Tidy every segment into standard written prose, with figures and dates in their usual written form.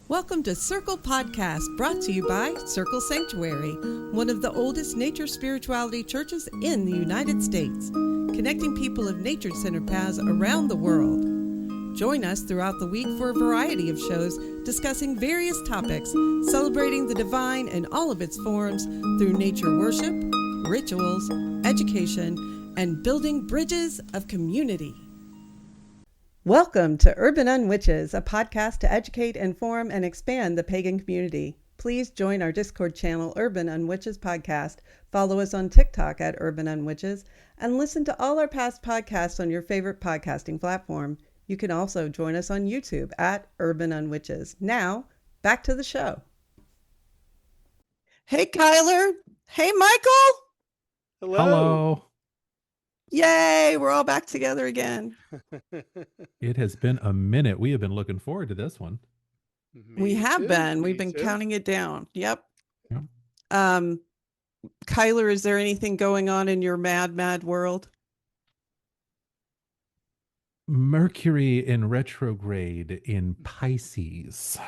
Welcome to Circle Podcast, brought to you by Circle Sanctuary, one of the oldest nature spirituality churches in the United States, connecting people of nature-centered paths around the world. Join us throughout the week for a variety of shows discussing various topics, celebrating the divine in all of its forms through nature worship, rituals, education, and building bridges of community. Welcome to Urban Unwitches, a podcast to educate, inform, and expand the pagan community. Please join our Discord channel, Urban Unwitches Podcast. Follow us on TikTok at Urban Unwitches, and listen to all our past podcasts on your favorite podcasting platform. You can also join us on YouTube at Urban Unwitches. Now, back to the show. Hey, Kyler. Hey, Michael. Hello. Yay, we're all back together again. It has been a minute. We have been looking forward to this one. We have been. We've been counting it down. Yep. Yeah. Kyler, is there anything going on in your mad world? Mercury in retrograde in Pisces.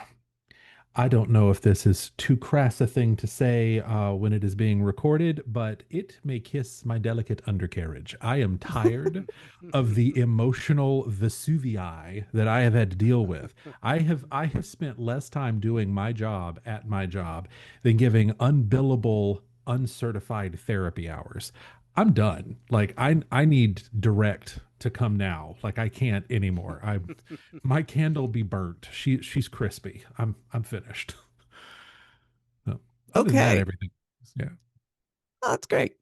I don't know if this is too crass a thing to say when it is being recorded, but it may kiss my delicate undercarriage. I am tired of the emotional Vesuvii that I have had to deal with. I have spent less time doing my job at my job than giving unbillable, uncertified therapy hours. I'm done. Like I need direct to come now. Like I can't anymore. My candle be burnt. She's crispy. I'm finished. So, other than that, everything. Yeah. Oh, that's great.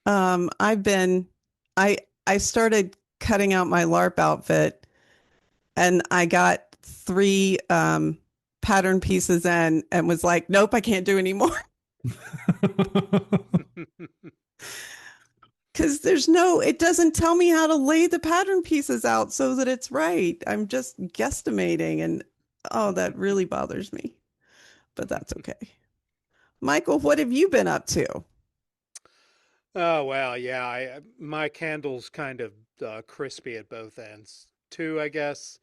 I started cutting out my LARP outfit, and I got 3 pattern pieces in and was like, nope, I can't do anymore. Because it doesn't tell me how to lay the pattern pieces out so that it's right. I'm just guesstimating, and that really bothers me, but that's okay. Michael, what have you been up to? Oh, well, yeah, my candle's kind of crispy at both ends too, I guess.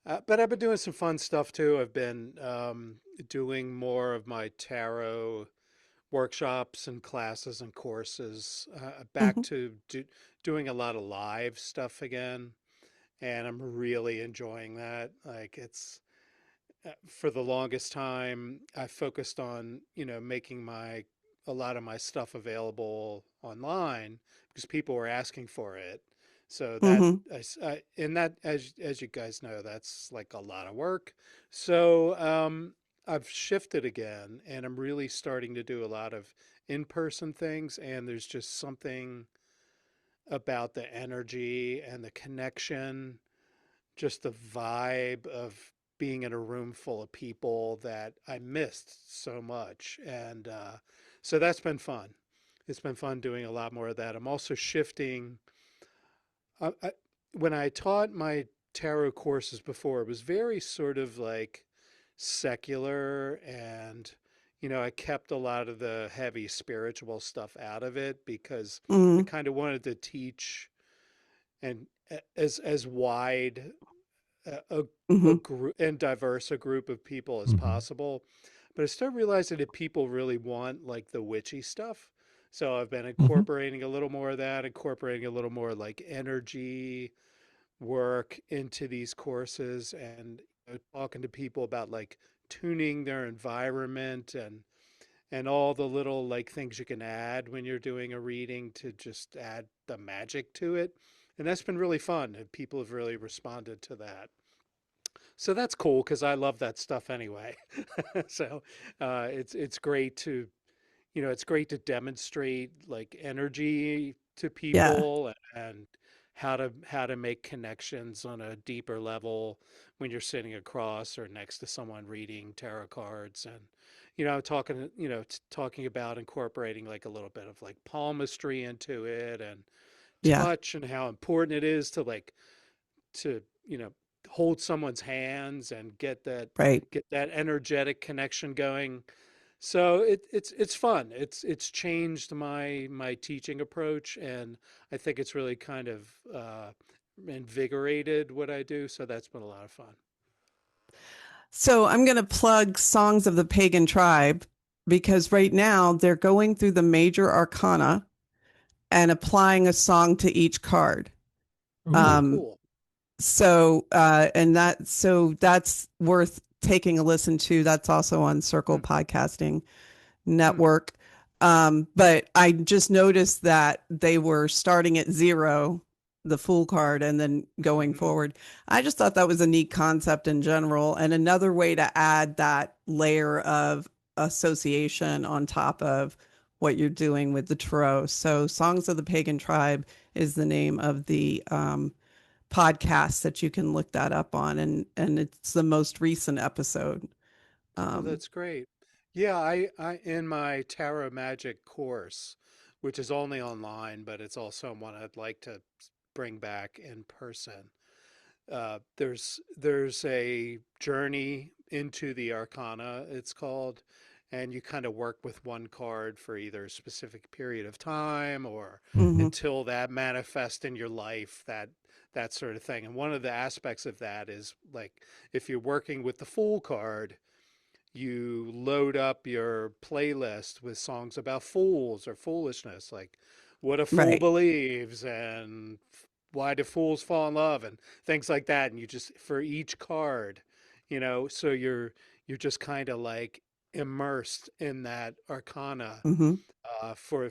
But I've been doing some fun stuff too. I've been doing more of my tarot workshops and classes and courses, back to doing a lot of live stuff again. And I'm really enjoying that. Like for the longest time, I focused on, making a lot of my stuff available online because people were asking for it. So and that, as you guys know, that's like a lot of work. So, I've shifted again, and I'm really starting to do a lot of in-person things, and there's just something about the energy and the connection, just the vibe of being in a room full of people that I missed so much. And so that's been fun. It's been fun doing a lot more of that. I'm also shifting. When I taught my tarot courses before, it was very sort of like secular, and I kept a lot of the heavy spiritual stuff out of it because I kind of wanted to teach and as wide a group and diverse a group of people as possible. But I started realizing that people really want like the witchy stuff. So I've been incorporating a little more of that, incorporating a little more like energy work into these courses, and talking to people about like tuning their environment and all the little like things you can add when you're doing a reading to just add the magic to it. And that's been really fun, and people have really responded to that. So that's cool because I love that stuff anyway. So it's great to it's great to demonstrate like energy to people, and how to make connections on a deeper level when you're sitting across or next to someone reading tarot cards. And talking about incorporating like a little bit of like palmistry into it, and touch, and how important it is to like to hold someone's hands and get that energetic connection going. So it's fun. It's changed my teaching approach, and I think it's really kind of invigorated what I do. So that's been a lot of fun. So I'm going to plug Songs of the Pagan Tribe because right now they're going through the major arcana and applying a song to each card. Oh, Ooh. Um, cool. so that's worth taking a listen to. That's also on Circle Hmm. Podcasting Hmm. Network. But I just noticed that they were starting at zero, the Fool card, and then going Hmm. forward. I just thought that was a neat concept in general, and another way to add that layer of association on top of what you're doing with the tarot. So, Songs of the Pagan Tribe is the name of the podcast that you can look that up on, and it's the most recent episode. Oh, Um, that's great. Yeah, I in my Tarot Magic course, which is only online, but it's also one I'd like to bring back in person. There's a journey into the Arcana, it's called, and you kind of work with one card for either a specific period of time or Hmm. mhm, until that manifests in your life, that sort of thing. And one of the aspects of that is like if you're working with the Fool card, you load up your playlist with songs about fools or foolishness, like what a fool right. believes and why do fools fall in love and things like that. And you just for each card, so you're just kind of like immersed in that arcana Hmm. for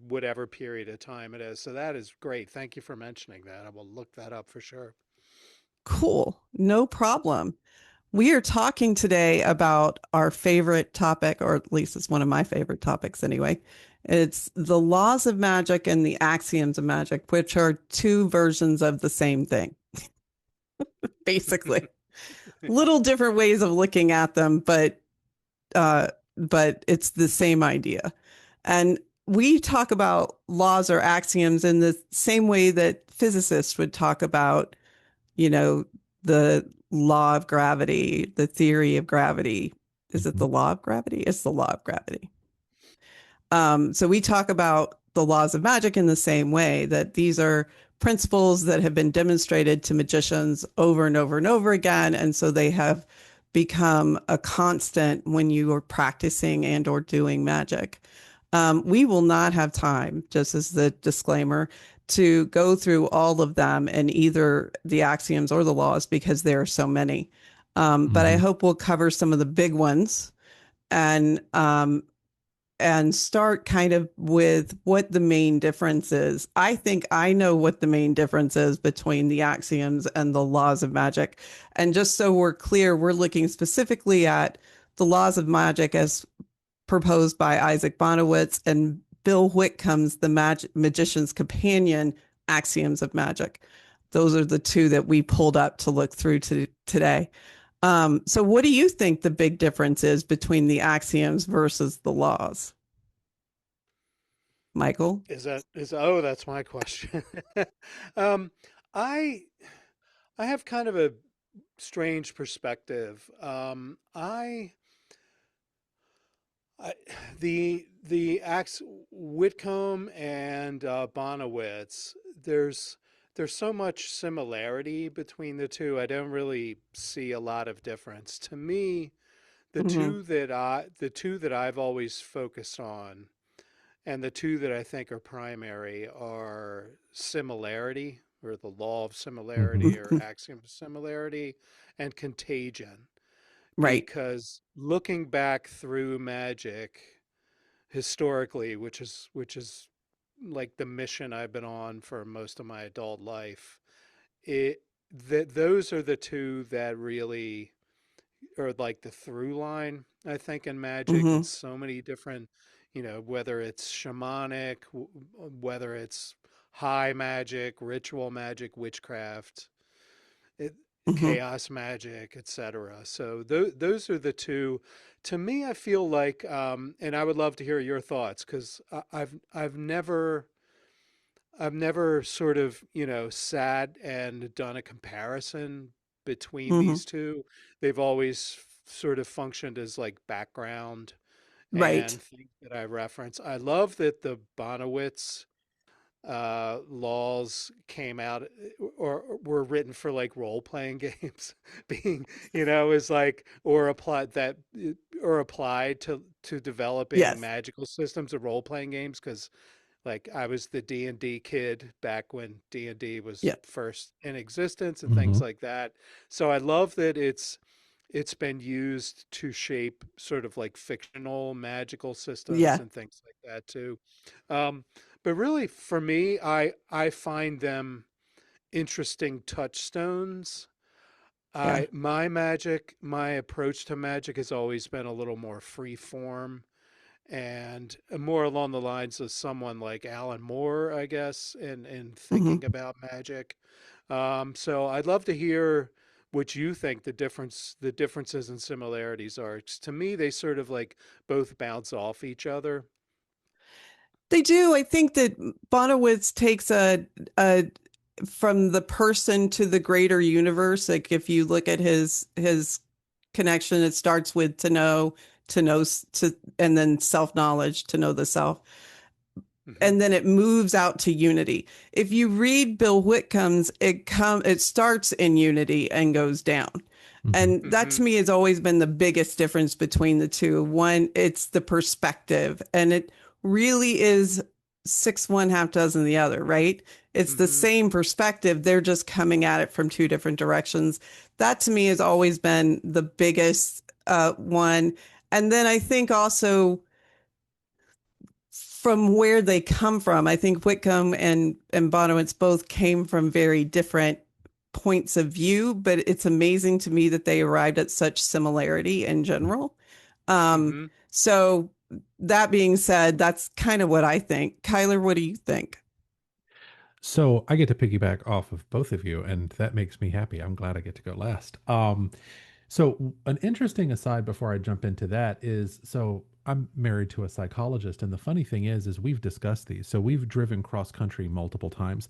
whatever period of time it is. So that is great. Thank you for mentioning that. I will look that up for sure. Cool. No problem. We are talking today about our favorite topic, or at least it's one of my favorite topics anyway. It's the laws of magic and the axioms of magic, which are two versions of the same thing, basically. Little different ways of looking at them, uh, but it's the same idea. And we talk about laws or axioms in the same way that physicists would talk about, you know, the law of gravity, the theory of gravity. Is it Hmm. the law of gravity? It's the law of gravity. So we talk about the laws of magic in the same way that these are principles that have been demonstrated to magicians over and over and over again. And so they have become a constant when you are practicing and or doing magic. We will not have time, just as the disclaimer, to go through all of them in either the axioms or the laws because there are so many. But I Hmm. hope we'll cover some of the big ones and start kind of with what the main difference is. I think I know what the main difference is between the axioms and the laws of magic. And just so we're clear, we're looking specifically at the laws of magic as proposed by Isaac Bonewits and Bill Whitcomb's Magician's Companion Axioms of Magic. Those are the two that we pulled up to look through today. So, what do you think the big difference is between the axioms versus the laws, Michael? Oh, that's my question. um, I I have kind of a strange perspective. I the Axe Whitcomb and Bonewits. There's so much similarity between the two. I don't really see a lot of difference. To me, Mm-hmm. the two that I've always focused on, and the two that I think are primary are similarity, or the law of Hmm. similarity, or axiom of similarity, and contagion. Right. Because looking back through magic historically, which is like the mission I've been on for most of my adult life, it that those are the two that really are like the through line, I think, in magic. Mm-hmm. It's so many different, whether it's shamanic, whether it's high magic, ritual magic, witchcraft, it, Mm-hmm. chaos magic, etc. So those are the two. To me, I feel like, and I would love to hear your thoughts because I've never sort of, sat and done a comparison between Mm-hmm. these two. They've always sort of functioned as like background Right. and things that I reference. I love that the Bonowitz laws came out or were written for like role playing games, being is like or applied to developing Yes. magical systems of role playing games because like I was the D&D kid back when D&D was Yeah. first in existence and things Hmm. like that. So I love that it's been used to shape sort of like fictional magical systems Yeah. and things like that too. Um, but really, for me, I find them interesting touchstones. Yeah. My approach to magic has always been a little more free form and more along the lines of someone like Alan Moore, I guess, in Hmm. thinking about magic. So I'd love to hear what you think the differences and similarities are. To me, they sort of like both bounce off each other. They do. I think that Bonewits takes a from the person to the greater universe. Like if you look at his connection, it starts with to know to, and then self knowledge to know the self, Hmm. and then it moves out to unity. If you read Bill Whitcomb's, it starts in unity and goes down. Hmm. And that Hmm. to me has always been the biggest difference between the two. One, it's the perspective, and it really is six one, half dozen the other, right? It's the Hmm. same perspective. They're just coming at it from two different directions. That to me has always been the biggest one. And then I think also from where they come from. I think Whitcomb and Bonowitz both came from very different points of view, but it's amazing to me that they arrived at such similarity in general. Um, Hmm. so that being said, that's kind of what I think. Kyler, what do you think? So I get to piggyback off of both of you, and that makes me happy. I'm glad I get to go last. So an interesting aside before I jump into that is, so I'm married to a psychologist, and the funny thing is we've discussed these. So we've driven cross country multiple times,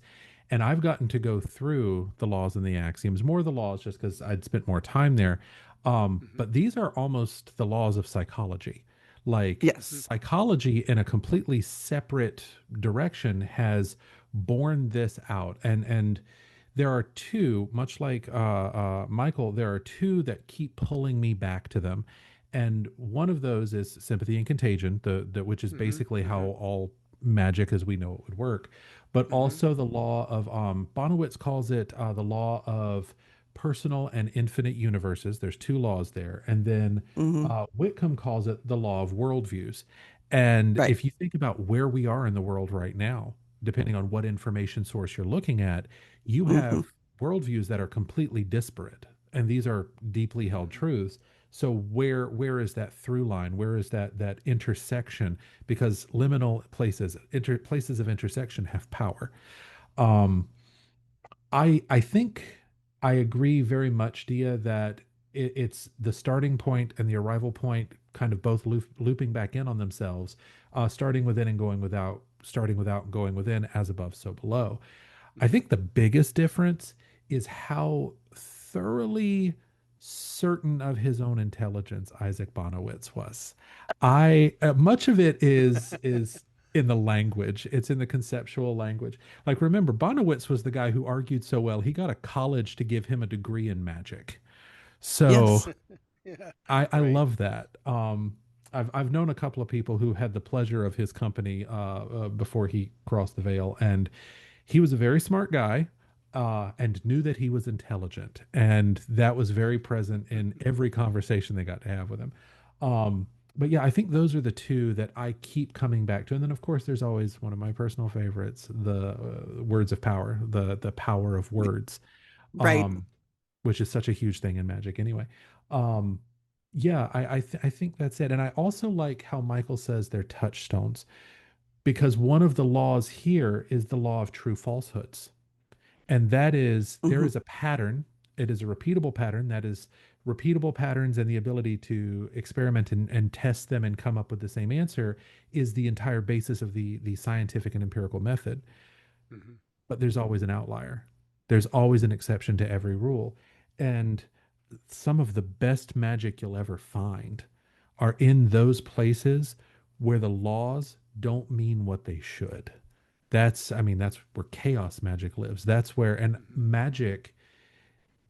and I've gotten to go through the laws and the axioms, more the laws just because I'd spent more time there. Hmm. But these are almost the laws of psychology. Like Hmm. Yes. psychology in a completely separate direction has borne this out, and there are two, much like Michael, there are two that keep pulling me back to them. And one of those is sympathy and contagion, which is Hmm. basically how Hmm. all magic as we know it would work. But Hmm. also the law of Bonewits calls it the law of personal and infinite universes. There's two laws there. And then Hmm. Whitcomb calls it the law of worldviews. And Right. if you think about where we are in the world right now, depending on what information source you're looking at, you Hmm. have worldviews that are completely disparate, and these are deeply held Hmm. truths. So where is that through line? Where is that intersection? Because liminal places of intersection have power. Um, I think I agree very much, Dia, that it's the starting point and the arrival point kind of both looping back in on themselves, starting within and going without, starting without and going within, as above, so below. I Hmm. think the biggest difference is how thoroughly certain of his own intelligence Isaac Bonowitz was. I much of it is in the language. It's in the conceptual language. Like remember, Bonowitz was the guy who argued so well, he got a college to give him a degree in magic. So Yes. Yeah. I Right. love that. I've known a couple of people who had the pleasure of his company before he crossed the veil, and he was a very smart guy and knew that he was intelligent, and that was very present in every conversation they got to have with him. Um, but yeah, I think those are the two that I keep coming back to, and then of course there's always one of my personal favorites, the words of power, the power of words. Right. Um, which is such a huge thing in magic anyway. Um, yeah, I think that's it. And I also like how Michael says they're touchstones because one of the laws here is the law of true falsehoods. And that is there Hmm. is a pattern. It is a repeatable pattern. That is repeatable patterns and the ability to experiment and test them and come up with the same answer is the entire basis of the scientific and empirical method. Hmm. But there's always an outlier. There's always an exception to every rule. And some of the best magic you'll ever find are in those places where the laws don't mean what they should. That's where chaos magic lives. That's where, and Mhm. magic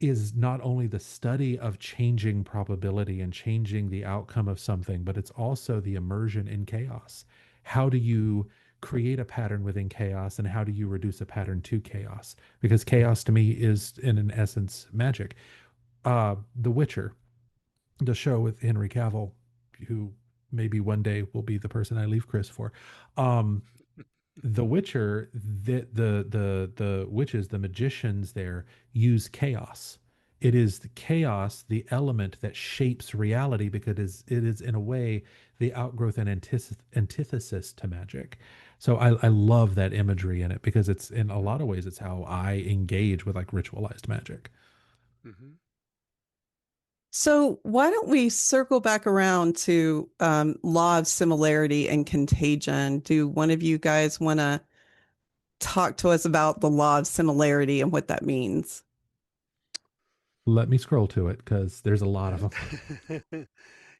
is not only the study of changing probability and changing the outcome of something, but it's also the immersion in chaos. How do you create a pattern within chaos, and how do you reduce a pattern to chaos? Because chaos to me is, in an essence, magic. The Witcher, the show with Henry Cavill, who maybe one day will be the person I leave Chris for. Um, the Witcher, the witches, the magicians there use chaos. It is the chaos, the element that shapes reality, because it is in a way the outgrowth and antithesis to magic. So I love that imagery in it, because it's, in a lot of ways, it's how I engage with like ritualized magic. Mhm. So why don't we circle back around to law of similarity and contagion? Do one of you guys want to talk to us about the law of similarity and what that means? Let me scroll to it because there's a lot of them.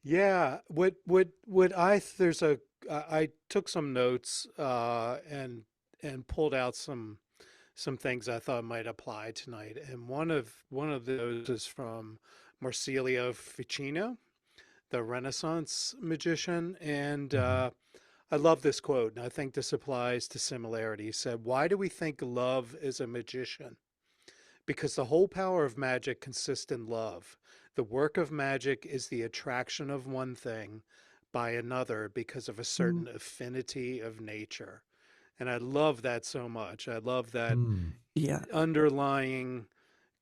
Yeah, there's I took some notes and pulled out some things I thought might apply tonight, and one of those is from Marsilio Ficino, the Renaissance magician, and Mhm. I love this quote, and I think this applies to similarity. He said, "Why do we think love is a magician? Because the whole power of magic consists in love. The work of magic is the attraction of one thing by another because of a Mm, certain affinity of nature." And I love that so much. I love that Mm. yeah. underlying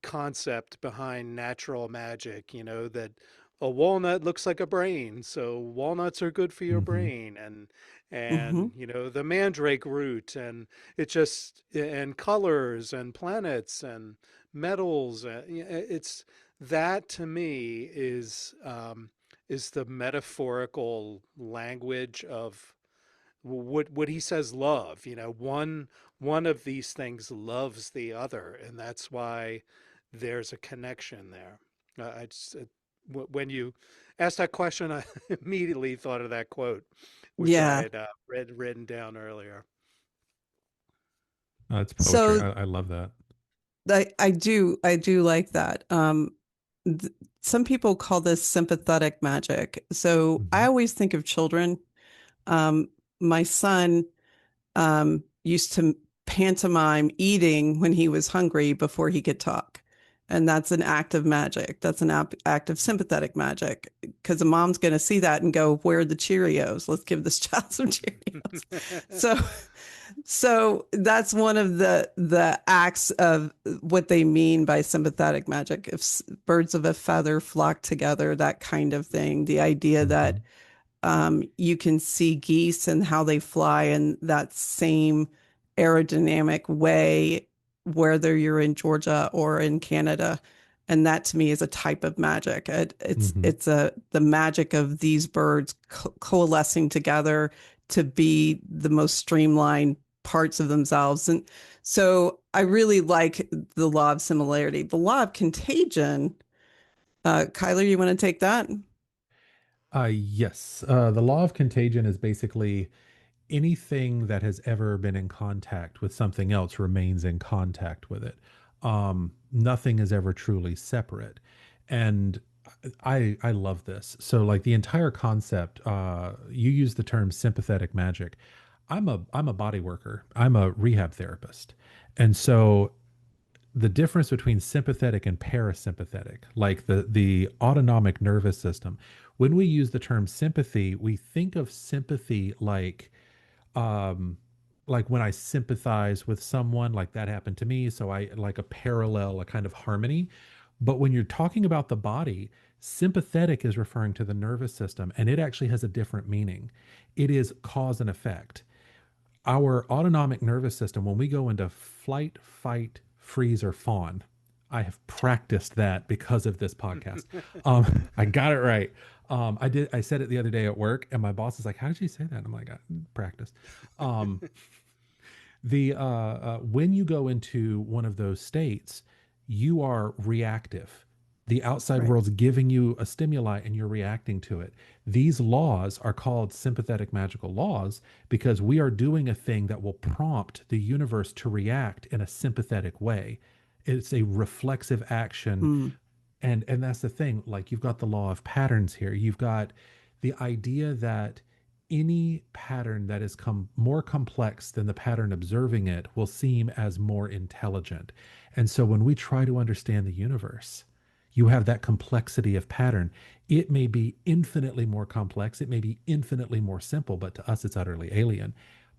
concept behind natural magic, that a walnut looks like a brain, so walnuts are good for your Hmm. brain, and Hmm. the mandrake root, and it just, and colors and planets and metals, it's that, to me, is the metaphorical language of what he says love. One of these things loves the other, and that's why there's a connection there. I just when you asked that question, I immediately thought of that quote, which I Yeah. had written down earlier. It's poetry. So I love that. I do like that. Th some people call this sympathetic magic. So I Hmm. always think of children. My son used to pantomime eating when he was hungry before he could talk. And that's an act of magic. That's an act of sympathetic magic because the mom's going to see that and go, "Where are the Cheerios? Let's give this child some Cheerios." So, so that's one of the acts of what they mean by sympathetic magic. If birds of a feather flock together, that kind of thing. The idea that Hmm. you can see geese and how they fly in that same aerodynamic way, whether you're in Georgia or in Canada. And that to me is a type of magic. It's Hmm. it's a the magic of these birds coalescing together to be the most streamlined parts of themselves. And so I really like the law of similarity. The law of contagion. Kyler, you want to take that? Yes. The law of contagion is basically anything that has ever been in contact with something else remains in contact with it. Nothing is ever truly separate. And I love this. So like the entire concept, you use the term sympathetic magic. I'm a body worker. I'm a rehab therapist. And so the difference between sympathetic and parasympathetic, like the autonomic nervous system, when we use the term sympathy, we think of sympathy um like when I sympathize with someone, like that happened to me, so I like a parallel, a kind of harmony. But when you're talking about the body, sympathetic is referring to the nervous system, and it actually has a different meaning. It is cause and effect. Our autonomic nervous system, when we go into flight, fight, freeze, or fawn, I have practiced that because of this podcast. I got it right. I said it the other day at work, and my boss is like, "How did you say that?" And I'm like, "I practice." Um, the When you go into one of those states, you are reactive. The outside Right. world's giving you a stimuli and you're reacting to it. These laws are called sympathetic magical laws because we are doing a thing that will prompt the universe to react in a sympathetic way. It's a reflexive action. Mm. And that's the thing. Like, you've got the law of patterns here. You've got the idea that any pattern that is more complex than the pattern observing it will seem as more intelligent. And so when we try to understand the universe, you have that complexity of pattern. It may be infinitely more complex, it may be infinitely more simple, but to us it's utterly alien.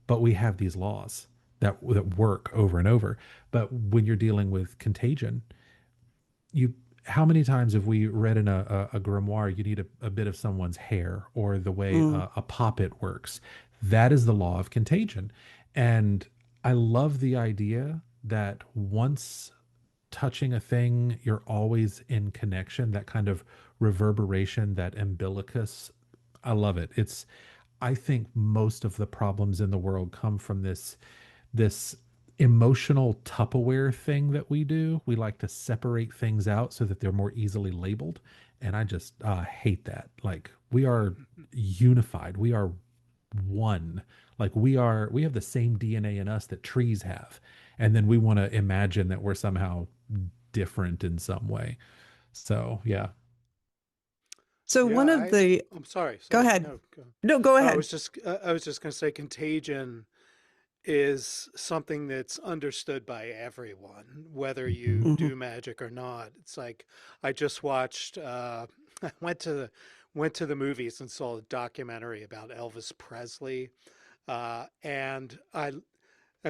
But we have these laws that work over and over. But when you're dealing with contagion, you how many times have we read in a grimoire you need a bit of someone's hair, or the way Mm. a poppet works? That is the law of contagion. And I love the idea that once touching a thing, you're always in connection, that kind of reverberation, that umbilicus. I love it. I think most of the problems in the world come from this emotional Tupperware thing that we do. We like to separate things out so that they're more easily labeled. And I just hate that. Like, we are unified. We are one. Like, we have the same DNA in us that trees have. And then we want to imagine that we're somehow different in some way. So, yeah. So Yeah, one of the, I'm sorry, go sorry. ahead. No, go. No, go I ahead. was just going to say Contagion is something that's understood by everyone, whether you Mhm. Hmm. do magic or not. It's like I just watched. I went to the movies and saw a documentary about Elvis Presley, and I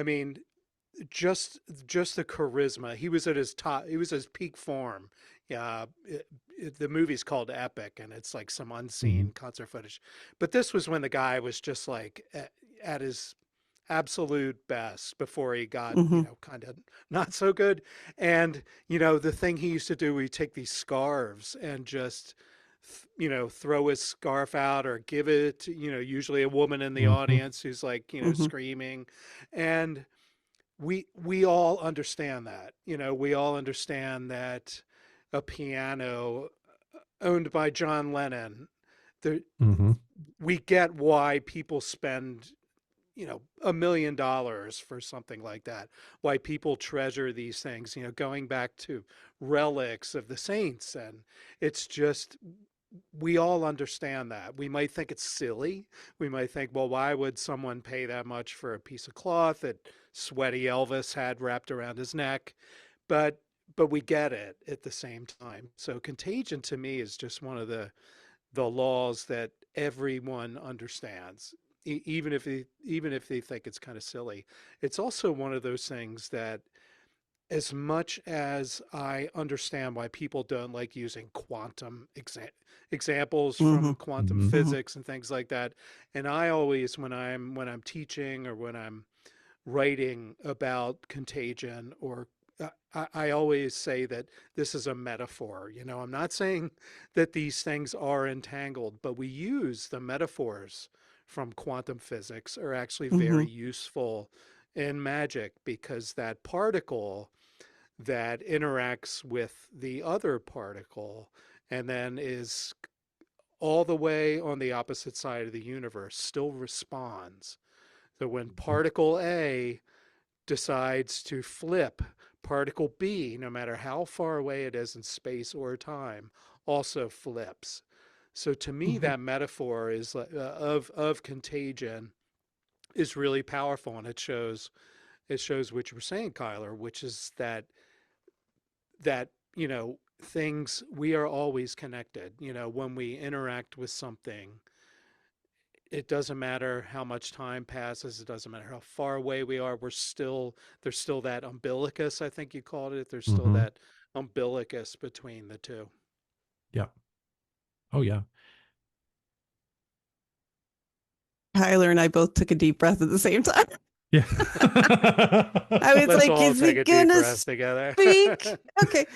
mean, just the charisma. He was at his top. He was at his peak form. Yeah, the movie's called Epic, and it's like some Mhm. unseen concert footage. But this was when the guy was just like at his absolute best before he got, Hmm. kind of not so good. And, the thing he used to do, he'd take these scarves and just, throw his scarf out or give it to, usually a woman in the Mhm. audience who's like, Hmm. screaming. And we all understand that, we all understand that a piano owned by John Lennon, the, Mhm. we get why people spend $1 million for something like that, why people treasure these things, going back to relics of the saints. And it's just, we all understand that. We might think it's silly. We might think, well, why would someone pay that much for a piece of cloth that sweaty Elvis had wrapped around his neck? But we get it at the same time. So Contagion to me is just one of the laws that everyone understands, even if they think it's kind of silly. It's also one of those things that, as much as I understand why people don't like using quantum examples Hmm. from quantum Mhm. Hmm. physics and things like that, and I always, when I'm teaching or when I'm writing about contagion, or I always say that this is a metaphor. I'm not saying that these things are entangled, but we use the metaphors from quantum physics are actually Hmm. very useful in magic, because that particle that interacts with the other particle and then is all the way on the opposite side of the universe still responds. So when particle A decides to flip, particle B, no matter how far away it is in space or time, also flips. So to me, Hmm. that metaphor is of contagion is really powerful, and it shows what you were saying, Kyler, which is that things, we are always connected. When we interact with something, it doesn't matter how much time passes, it doesn't matter how far away we are, there's still that umbilicus, I think you called it. There's still Mhm. that umbilicus between the two. Yeah. Oh, yeah. Tyler and I both took a deep breath at the same time. Yeah. I was Let's like, all is he take a deep gonna breath together. speak? Okay.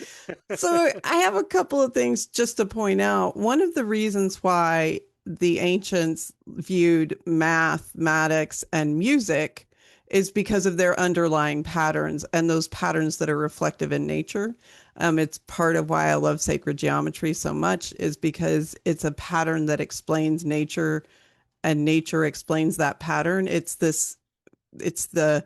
So I have a couple of things just to point out. One of the reasons why the ancients viewed mathematics and music is because of their underlying patterns and those patterns that are reflective in nature. It's part of why I love sacred geometry so much, is because it's a pattern that explains nature, and nature explains that pattern. It's the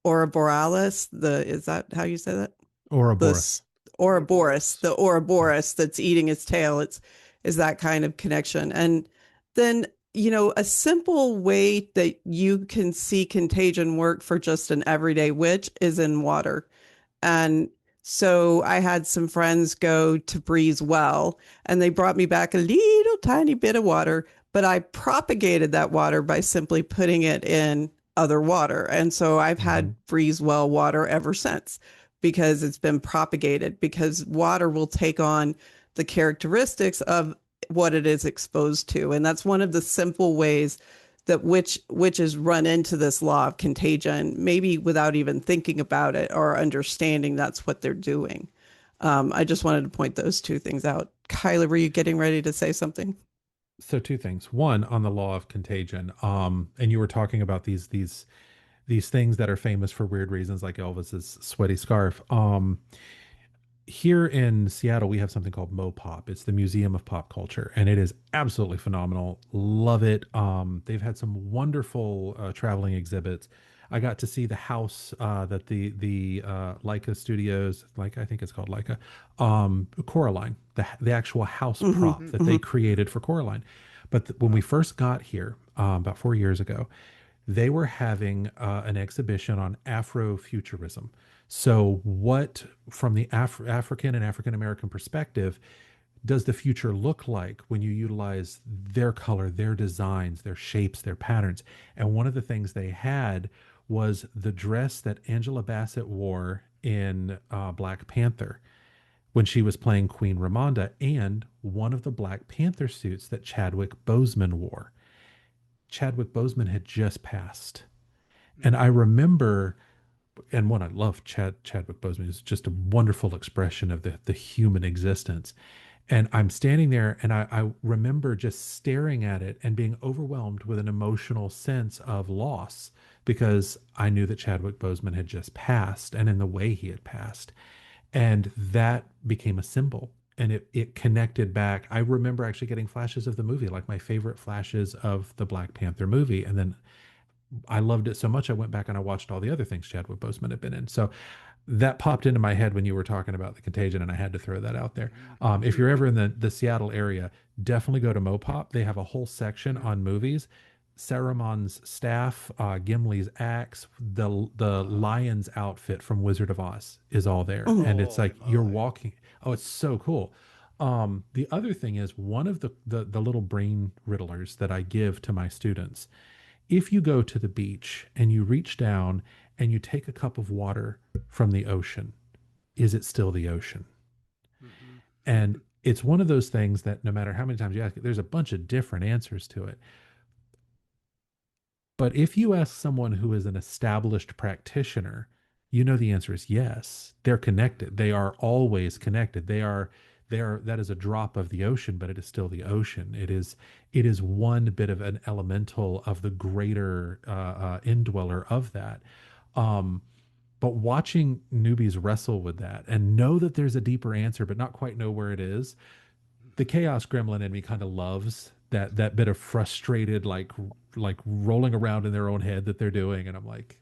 Ouroboros, is that how you say that? Ouroboros. This Ouroboros, Ouroboros. the Ouroboros that's eating its tail. It's is that kind of connection. And then, a simple way that you can see contagion work for just an everyday witch is in water. And so I had some friends go to Breeze Well, and they brought me back a little tiny bit of water, but I propagated that water by simply putting it in other water. And so I've Hmm. had Breeze Well water ever since, because it's been propagated, because water will take on the characteristics of what it is exposed to. And that's one of the simple ways that witches run into this law of contagion, maybe without even thinking about it or understanding that's what they're doing. I just wanted to point those two things out. Kyla, were you getting ready to say something? So two things. One, on the law of contagion. And you were talking about these things that are famous for weird reasons, like Elvis's sweaty scarf. Here in Seattle, we have something called Mopop. It's the Museum of Pop Culture, and it is absolutely phenomenal. Love it. They've had some wonderful traveling exhibits. I got to see the house that the Leica Studios, like I think it's called Leica, Coraline, the actual house Mm-hmm, prop Hmm. that mm-hmm, they created for Coraline. But when we Wow. first got here, about 4 years ago, they were having an exhibition on Afrofuturism. So, what, from the African and African American perspective, does the future look like when you utilize their color, their designs, their shapes, their patterns? And one of the things they had was the dress that Angela Bassett wore in Black Panther when she was playing Queen Ramonda, and one of the Black Panther suits that Chadwick Boseman wore. Chadwick Boseman had just passed. And I Hmm. remember, and one, I love Chadwick Boseman. He's just a wonderful expression of the human existence. And I'm standing there, and I remember just staring at it and being overwhelmed with an emotional sense of loss, because I knew that Chadwick Boseman had just passed, and in the way he had passed. And that became a symbol. And it connected back. I remember actually getting flashes of the movie, like my favorite flashes of the Black Panther movie. And then I loved it so much, I went back and I watched all the other things Chadwick Boseman had been in. So that popped into my head when you were talking about the Contagion, and I had to throw that out there. Hmm. If you're Hmm. ever in the Seattle area, definitely go to Mopop. They have a whole section Hmm. on movies. Saruman's staff, Gimli's axe, the Wow. lion's outfit from Wizard of Oz is all there, and it's Holy like you're moly. walking. Oh, it's so cool. The other thing is, one of the little brain riddlers that I give to my students: if you go to the beach and you reach down and you take a cup of water from the ocean, is it still the ocean? Hmm. And it's one of those things that no matter how many times you ask it, there's a bunch of different answers to it. But if you ask someone who is an established practitioner, you know the answer is yes. They're connected. They are always connected. They are that is a drop of the ocean, but it is still the ocean. It is one bit of an elemental of the greater indweller of that. Um, but watching newbies wrestle with that and know that there's a deeper answer, but not quite know where it is, the chaos gremlin in me kind of loves that bit of frustrated, like rolling around in their own head that they're doing, and I'm like,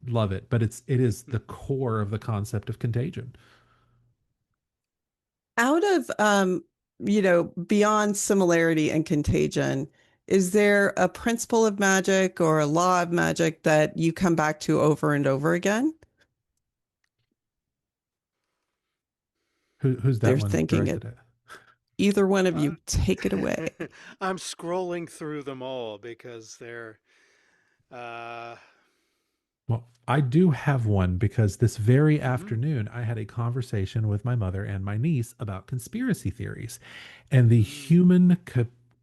love it. But it is the core of the concept of contagion. Out of beyond similarity and contagion, is there a principle of magic or a law of magic that you come back to over and over again? Who's that They're one thinking directed it. at? Either one of Uh, you, take it away. I'm scrolling through them all because they're uh Well, I do have one, because this very mhm. afternoon I had a conversation with my mother and my niece about conspiracy theories and the Mm, human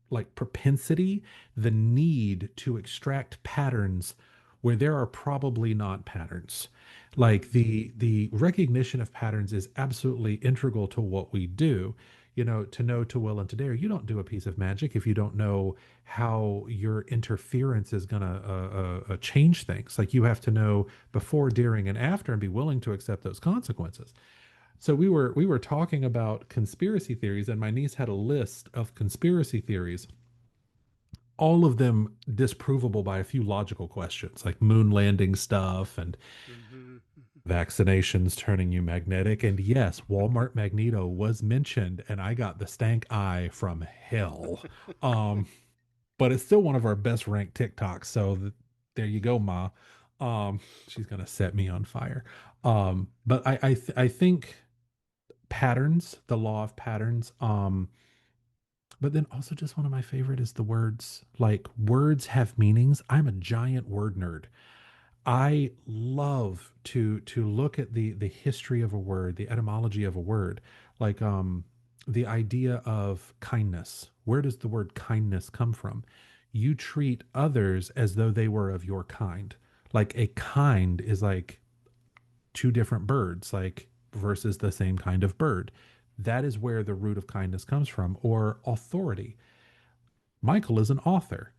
like propensity, the need to extract patterns where there are probably not patterns. Like mm, the recognition of patterns is absolutely integral to what we do. To know, to will, and to dare. You don't do a piece of magic if you don't know how your interference is going to change things. Like, you have to know before, during, and after, and be willing to accept those consequences. So we were talking about conspiracy theories, and my niece had a list of conspiracy theories, all of them disprovable by a few logical questions, like moon landing stuff and Hmm. vaccinations turning you magnetic. And yes, Walmart Magneto was mentioned, and I got the stank eye from hell. Um, but it's still one of our best ranked TikToks. So there you go, Ma. She's gonna set me on fire. But I think patterns, the law of patterns. But then also just one of my favorite is the words. Like words have meanings. I'm a giant word nerd. I love to look at the history of a word, the etymology of a word, like the idea of kindness. Where does the word kindness come from? You treat others as though they were of your kind. Like a kind is like two different birds, like versus the same kind of bird. That is where the root of kindness comes from, or authority. Michael is an author.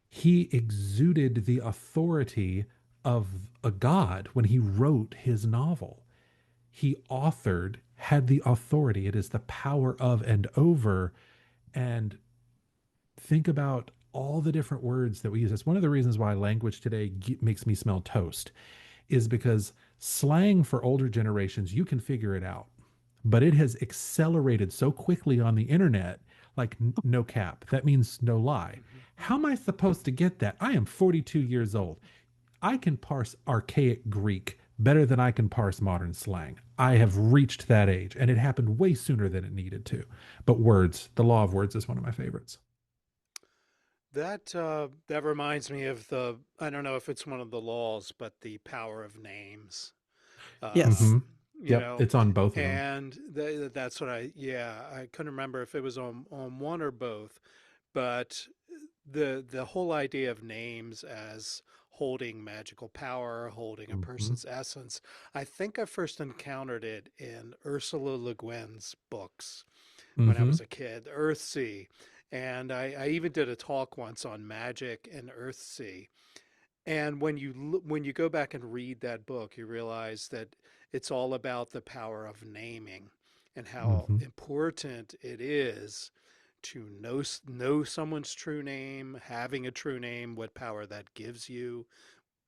He exuded the authority of a god when he wrote his novel. He authored, had the authority. It is the power of and over. And think about all the different words that we use. It's one of the reasons why language today makes me smell toast, is because slang for older generations, you can figure it out. But it has accelerated so quickly on the internet, like no cap. That means no lie. How am I supposed to get that? I am 42 years old. I can parse archaic Greek better than I can parse modern slang. I have reached that age, and it happened way sooner than it needed to. But words, the law of words is one of my favorites. That reminds me of the, I don't know if it's one of the laws, but the power of names. Yes. Mm-hmm. Um, you Yep, know, it's on both of them. and that's what I couldn't remember if it was on one or both, but the whole idea of names as holding magical power, holding a Mm-hmm. person's essence. I think I first encountered it in Ursula Le Guin's books when I Mm-hmm. was a kid, Earthsea. And I even did a talk once on magic and Earthsea. And when you go back and read that book, you realize that it's all about the power of naming and how Mm-hmm. important it is to know someone's true name, having a true name, what power that gives you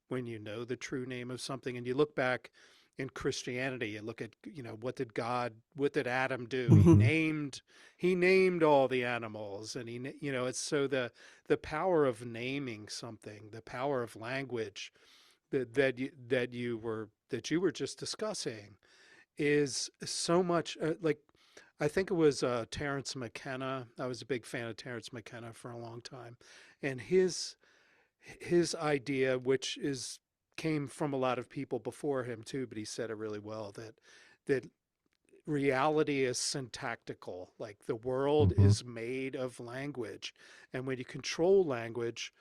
when you know the true name of something. And you look back in Christianity and look at, what did Adam do? He Hmm. Mm-hmm. named he named all the animals, and it's so the power of naming something, the power of language that you were just discussing is so much like I think it was Terrence McKenna. I was a big fan of Terrence McKenna for a long time, and his idea, which is came from a lot of people before him too, but he said it really well, that reality is syntactical. Like the world Mm-hmm. is made of language, and when you control language,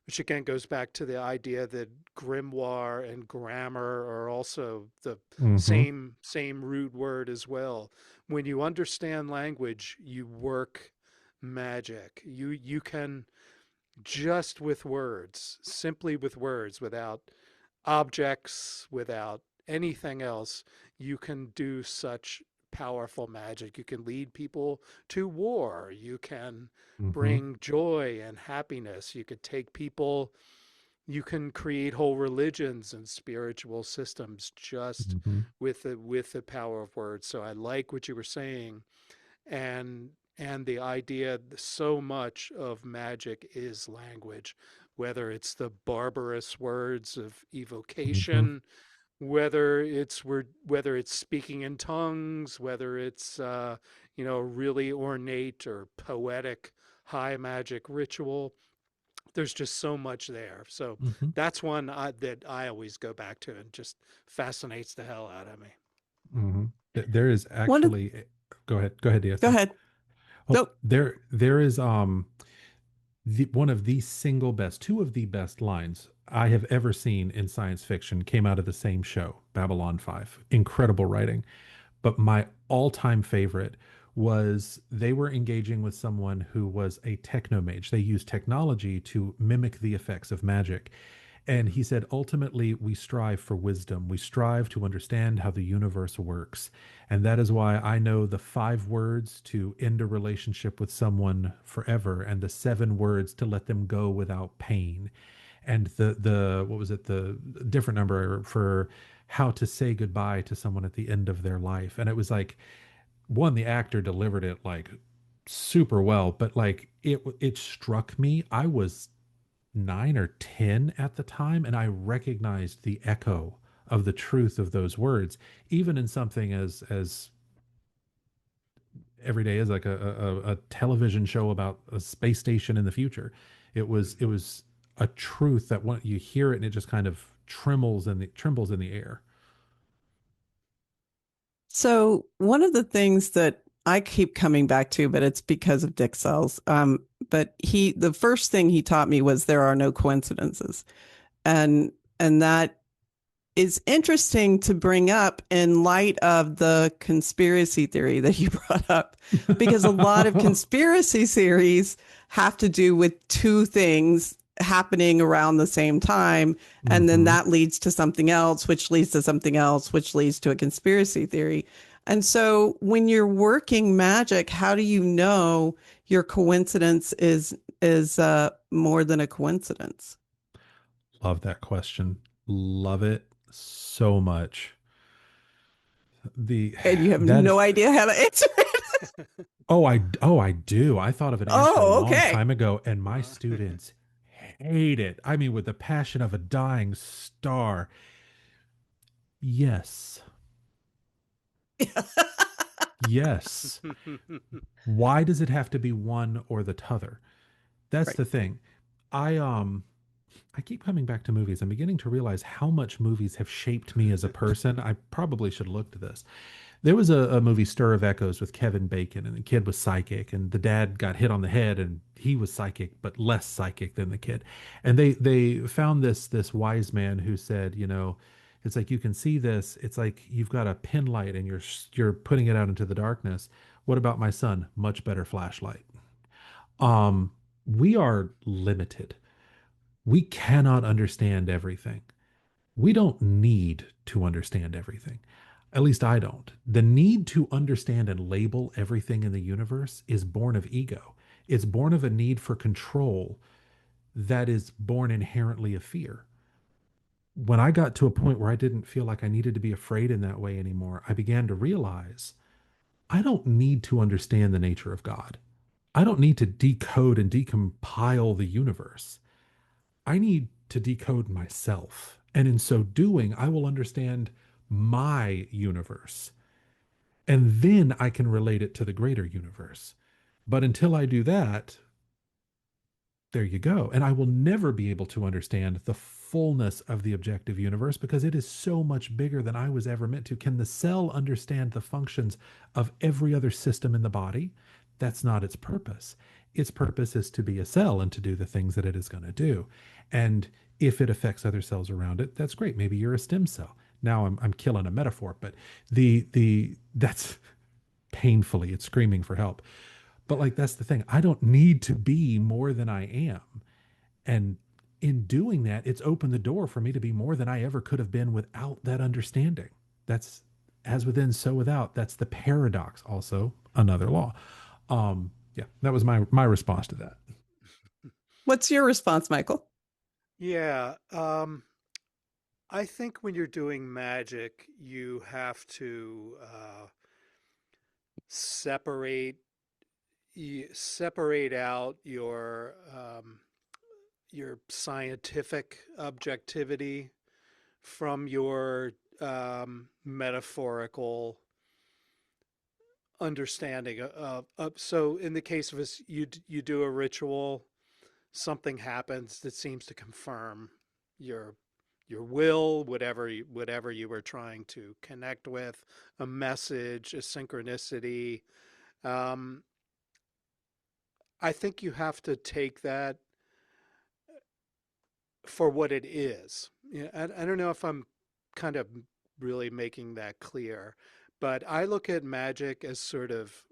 which again goes back to the idea that grimoire and grammar are also the Mm-hmm. same root word as well. When you understand language, you work magic. You can just with words, simply with words, without objects, without anything else, you can do such powerful magic. You can lead people to war. You can Mm-hmm. bring joy and happiness. You could take people, you can create whole religions and spiritual systems just Mm-hmm. with the power of words. So I like what you were saying, and the idea so much of magic is language, whether it's the barbarous words of Mm-hmm. evocation, whether it's speaking in tongues, whether it's really ornate or poetic high magic ritual. There's just so much there. So Mm-hmm. that's one that I always go back to and just fascinates the hell out of me. Mm-hmm. There is One of, actually, go ahead. Go ahead, go DSM. ahead. Oh, Nope. there is one of the single best, two of the best lines I have ever seen in science fiction came out of the same show, Babylon 5. Incredible writing. But my all-time favorite was they were engaging with someone who was a technomage. They used technology to mimic the effects of magic. And he said, ultimately, we strive for wisdom. We strive to understand how the universe works. And that is why I know the 5 words to end a relationship with someone forever and the 7 words to let them go without pain. And the what was it, the different number for how to say goodbye to someone at the end of their life. And it was like, one, the actor delivered it like super well, but like it struck me. I was 9 or 10 at the time, and I recognized the echo of the truth of those words, even in something as everyday as like a television show about a space station in the future. It was a truth that when you hear it and it just kind of trembles in the air. So one of the things that I keep coming back to, but it's because of Dick Sells. But the first thing he taught me was there are no coincidences, and that is interesting to bring up in light of the conspiracy theory that you brought up, because a lot of conspiracy theories have to do with two things happening around the same time. And then Hmm. that leads to something else, which leads to something else, which leads to a conspiracy theory. And so when you're working magic, how do you know your coincidence is more than a coincidence? Love that question. Love it so much. The And you have that no idea how to answer it. oh, I do. I thought of an answer a Oh, long okay. time ago, and my Uh, students hate it. I mean, with the passion of a dying star. Yes. Yes. Why does it have to be one or the t'other? That's Right. the thing. I keep coming back to movies. I'm beginning to realize how much movies have shaped me as a person. I probably should look to this. There was a movie, Stir of Echoes, with Kevin Bacon, and the kid was psychic, and the dad got hit on the head, and he was psychic, but less psychic than the kid. And they found this wise man who said, it's like you can see this. It's like you've got a pin light, and you're putting it out into the darkness. What about my son? Much better flashlight. Um, we are limited. We cannot understand everything. We don't need to understand everything. At least I don't. The need to understand and label everything in the universe is born of ego. It's born of a need for control that is born inherently of fear. When I got to a point where I didn't feel like I needed to be afraid in that way anymore, I began to realize I don't need to understand the nature of God. I don't need to decode and decompile the universe. I need to decode myself. And in so doing, I will understand my universe. And then I can relate it to the greater universe. But until I do that, there you go. And I will never be able to understand the fullness of the objective universe because it is so much bigger than I was ever meant to. Can the cell understand the functions of every other system in the body? That's not its purpose. Its purpose is to be a cell and to do the things that it is going to do. And if it affects other cells around it, that's great. Maybe you're a stem cell. Now I'm killing a metaphor, but the that's painfully, it's screaming for help. But like that's the thing. I don't need to be more than I am. And in doing that, it's opened the door for me to be more than I ever could have been without that understanding. That's as within, so without. That's the paradox, also another law. Yeah, that was my response to that. What's your response, Michael? yeah. I think when you're doing magic, you have to separate separate out your scientific objectivity from your metaphorical understanding of. So in the case of us, you do a ritual, something happens that seems to confirm your your will, whatever you were trying to connect with, a message, a synchronicity. Um, I think you have to take that for what it is. Yeah, I don't know if I'm kind of really making that clear, but I look at magic as sort of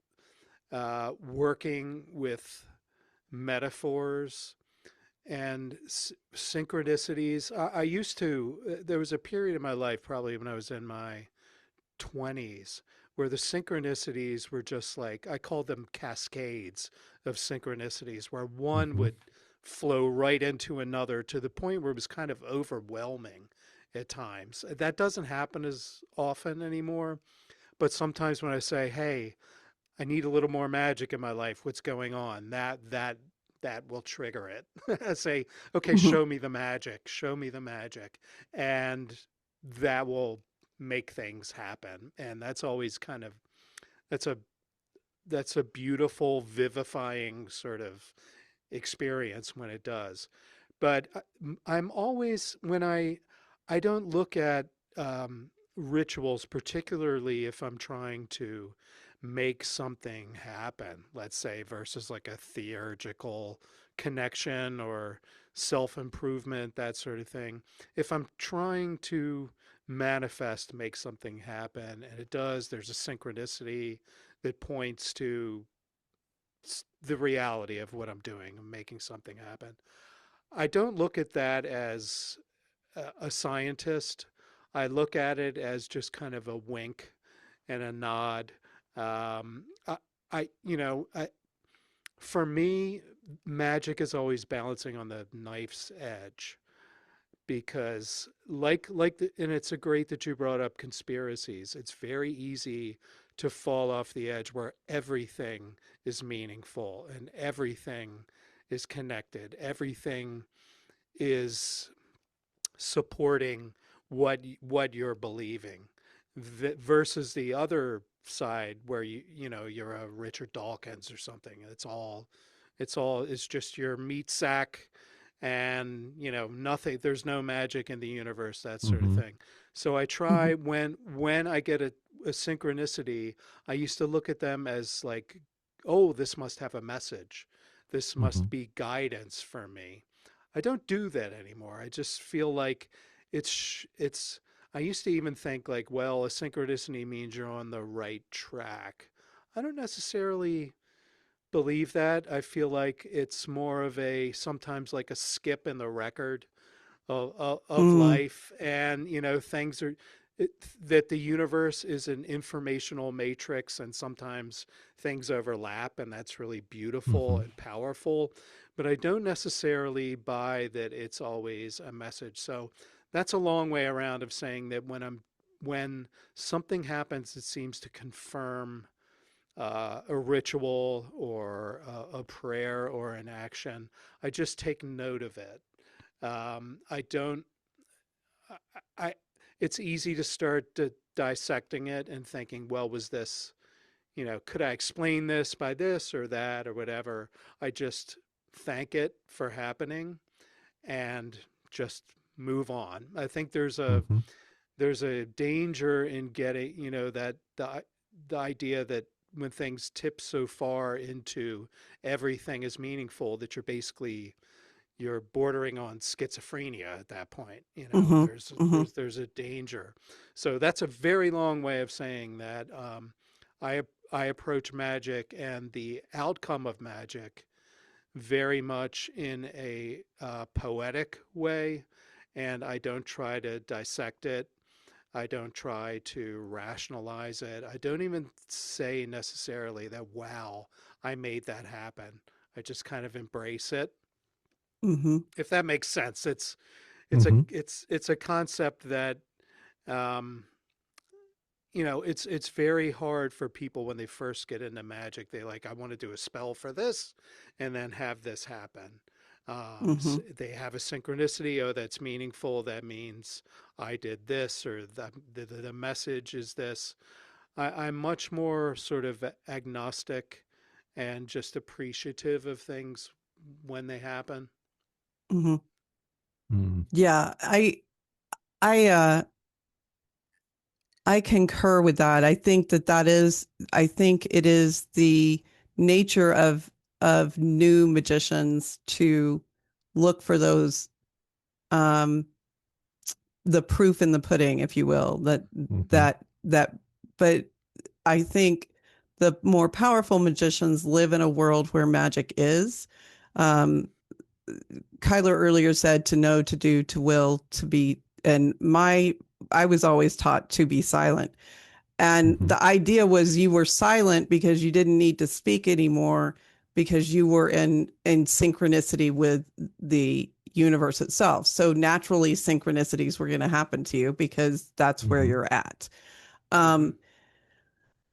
working with metaphors and synchronicities. I used to, there was a period in my life, probably when I was in my 20s, where the synchronicities were just like, I called them cascades of synchronicities, where one Mm-hmm. would flow right into another to the point where it was kind of overwhelming at times. That doesn't happen as often anymore. But sometimes when I say, "Hey, I need a little more magic in my life. What's going on?" That will trigger it. I say, "Okay, Mhm. show me the magic. Show me the magic." And that will make things happen. And that's always kind of that's a that's a beautiful, vivifying sort of experience when it does. But I'm always when I don't look at rituals, particularly if I'm trying to make something happen, let's say, versus like a theurgical connection or self improvement, that sort of thing. If I'm trying to manifest, make something happen, and it does, there's a synchronicity that points to the reality of what I'm doing, making something happen. I don't look at that as a scientist. I look at it as just kind of a wink and a nod. Um, I, for me, magic is always balancing on the knife's edge because, and it's a great that you brought up conspiracies. It's very easy to fall off the edge where everything is meaningful and everything is connected. Everything is supporting what you're believing versus the other side where you're a Richard Dawkins or something. It's just your meat sack, and nothing, there's no magic in the universe, that sort of Mm-hmm. thing. So I try, Mhm. when I get a synchronicity, I used to look at them as like, oh, this must have a message, this Mm-hmm. must be guidance for me. I don't do that anymore. I just feel like it's I used to even think like, well, a synchronicity means you're on the right track. I don't necessarily believe that. I feel like it's more of a sometimes like a skip in the record of Mm. life, and things are it, that the universe is an informational matrix, and sometimes things overlap, and that's really beautiful Mm-hmm. and powerful. But I don't necessarily buy that it's always a message. So that's a long way around of saying that when something happens that seems to confirm a ritual or a prayer or an action, I just take note of it. I don't. I. It's easy to start dissecting it and thinking, well, was this? Could I explain this by this or that or whatever? I just thank it for happening and just move on. I think Mm-hmm. there's a danger in getting, that the idea that when things tip so far into everything is meaningful, that you're bordering on schizophrenia at that point. Mhm. There's Mhm. there's a danger. So that's a very long way of saying that I I approach magic and the outcome of magic very much in a poetic way, and I don't try to dissect it. I don't try to rationalize it. I don't even say necessarily that, wow, I made that happen. I just kind of embrace it. Mhm. If that makes sense. Mm-hmm. It's a concept that um, it's very hard for people when they first get into magic. They like, I want to do a spell for this and then have this happen. Mhm. They have a synchronicity. Oh, that's meaningful. That means I did this, or the message is this. I'm much more sort of agnostic and just appreciative of things when they happen. Mhm. Mm-hmm. Yeah, I I concur with that. I think it is the nature of new magicians to look for those um the proof in the pudding, if you will, Mm-hmm. that but I think the more powerful magicians live in a world where magic is. Um Kyler earlier said to know, to do, to will, to be, and I was always taught to be silent. And Hmm. the idea was you were silent because you didn't need to speak anymore because you were in synchronicity with the universe itself. So naturally synchronicities were going to happen to you because that's where Hmm. you're at. Hmm. Um,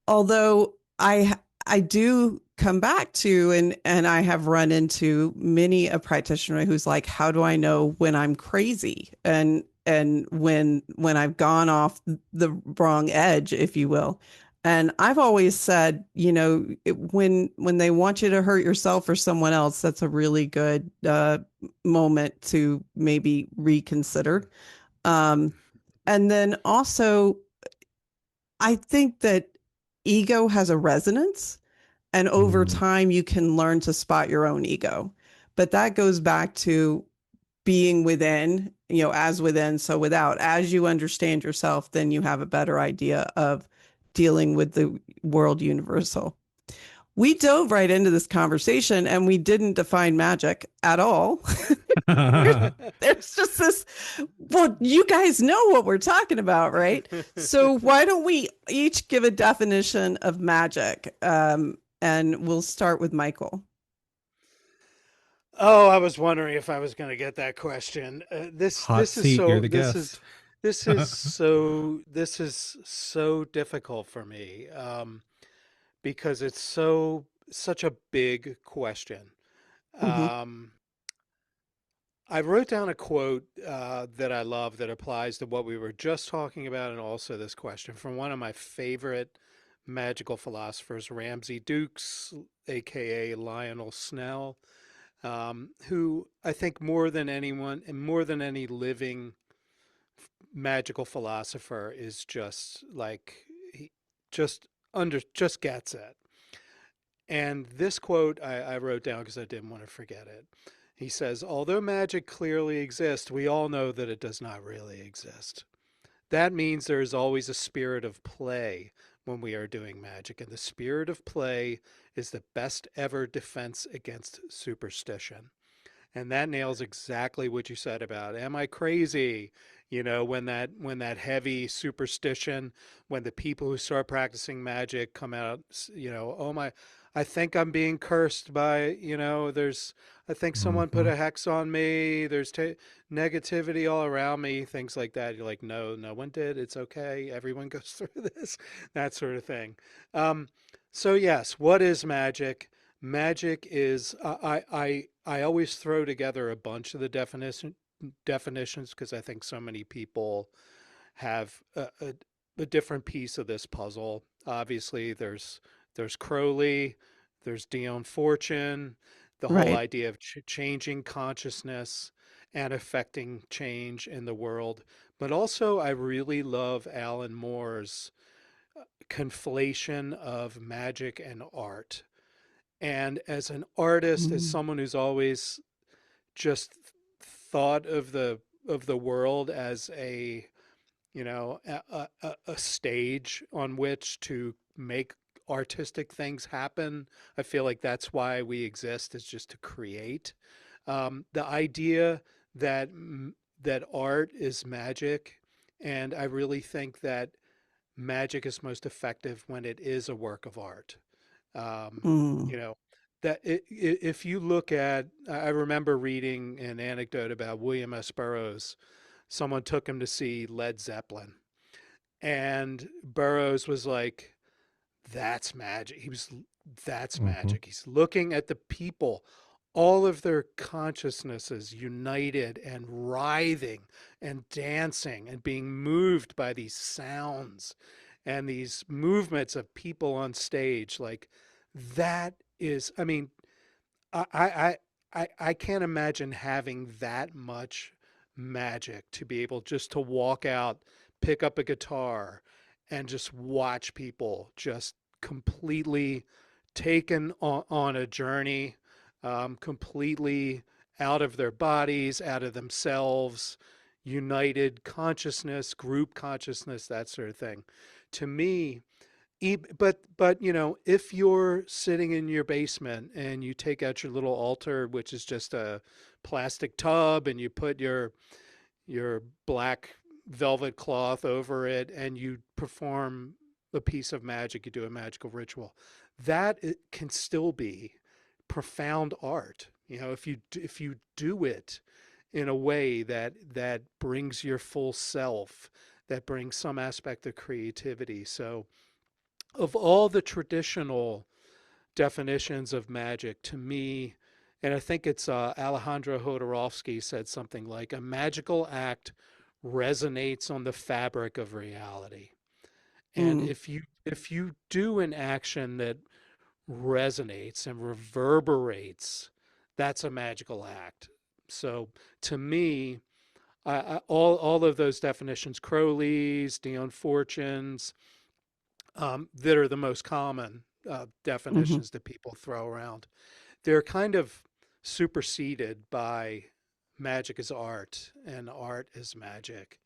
although I do come back to, and I have run into many a practitioner who's like, how do I know when I'm crazy and when I've gone off the wrong edge, if you will. And I've always said, when they want you to hurt yourself or someone else, that's a really good moment to maybe reconsider. Um, and then also, I think that ego has a resonance, and over Mm. time, you can learn to spot your own ego. But that goes back to being within, as within, so without. As you understand yourself, then you have a better idea of dealing with the world universal. We dove right into this conversation and we didn't define magic at all. there's, there's just this, well, you guys know what we're talking about, right? So why don't we each give a definition of magic? And we'll start with Michael. Oh, I was wondering if I was going to get that question. Hot seat, you're the guest. This is so difficult for me, because it's such a big question. Mm-hmm. Um, I wrote down a quote that I love that applies to what we were just talking about and also this question from one of my favorite magical philosophers, Ramsay Dukes, aka Lionel Snell, who I think more than anyone and more than any living magical philosopher is just like he just gets it. And this quote I wrote down because I didn't want to forget it. He says, although magic clearly exists, we all know that it does not really exist. That means there is always a spirit of play when we are doing magic, and the spirit of play is the best ever defense against superstition. And that nails exactly what you said about, am I crazy? When that heavy superstition, when the people who start practicing magic come out, oh my, I think I'm being cursed by, I think someone put Hmm. a hex on me. There's negativity all around me, things like that. You're like, no, no one did. It's okay. Everyone goes through this, that sort of thing. Um, so yes, what is magic? Magic is I always throw together a bunch of the definitions because I think so many people have a different piece of this puzzle. Obviously, there's Crowley, there's Dion Fortune, the whole Right. idea of changing consciousness and affecting change in the world. But also, I really love Alan Moore's conflation of magic and art. And as an artist, as Mm. someone who's always just thought of the world as a stage on which to make artistic things happen, I feel like that's why we exist, is just to create. The idea that that art is magic, and I really think that magic is most effective when it is a work of art. Um, Mm. you know, if you look at, I remember reading an anecdote about William S. Burroughs. Someone took him to see Led Zeppelin, and Burroughs was like, "That's magic." That's Hmm. magic. He's looking at the people, all of their consciousnesses united and writhing and dancing and being moved by these sounds and these movements of people on stage. Like that is, I mean, I can't imagine having that much magic to be able just to walk out, pick up a guitar, and just watch people just completely taken on a journey, completely out of their bodies, out of themselves, united consciousness, group consciousness, that sort of thing. To me, But if you're sitting in your basement and you take out your little altar, which is just a plastic tub, and you put your black velvet cloth over it, and you perform a piece of magic, you do a magical ritual, that it can still be profound art. If you do it in a way that brings your full self, that brings some aspect of creativity. So of all the traditional definitions of magic, to me, and I think it's Alejandro Jodorowsky said something like, a magical act resonates on the fabric of reality. And Mm. if you do an action that resonates and reverberates, that's a magical act. So to me, all of those definitions, Crowley's, Dion Fortune's, that are the most common Hmm. definitions that people throw around, they're kind of superseded by magic is art and art is magic.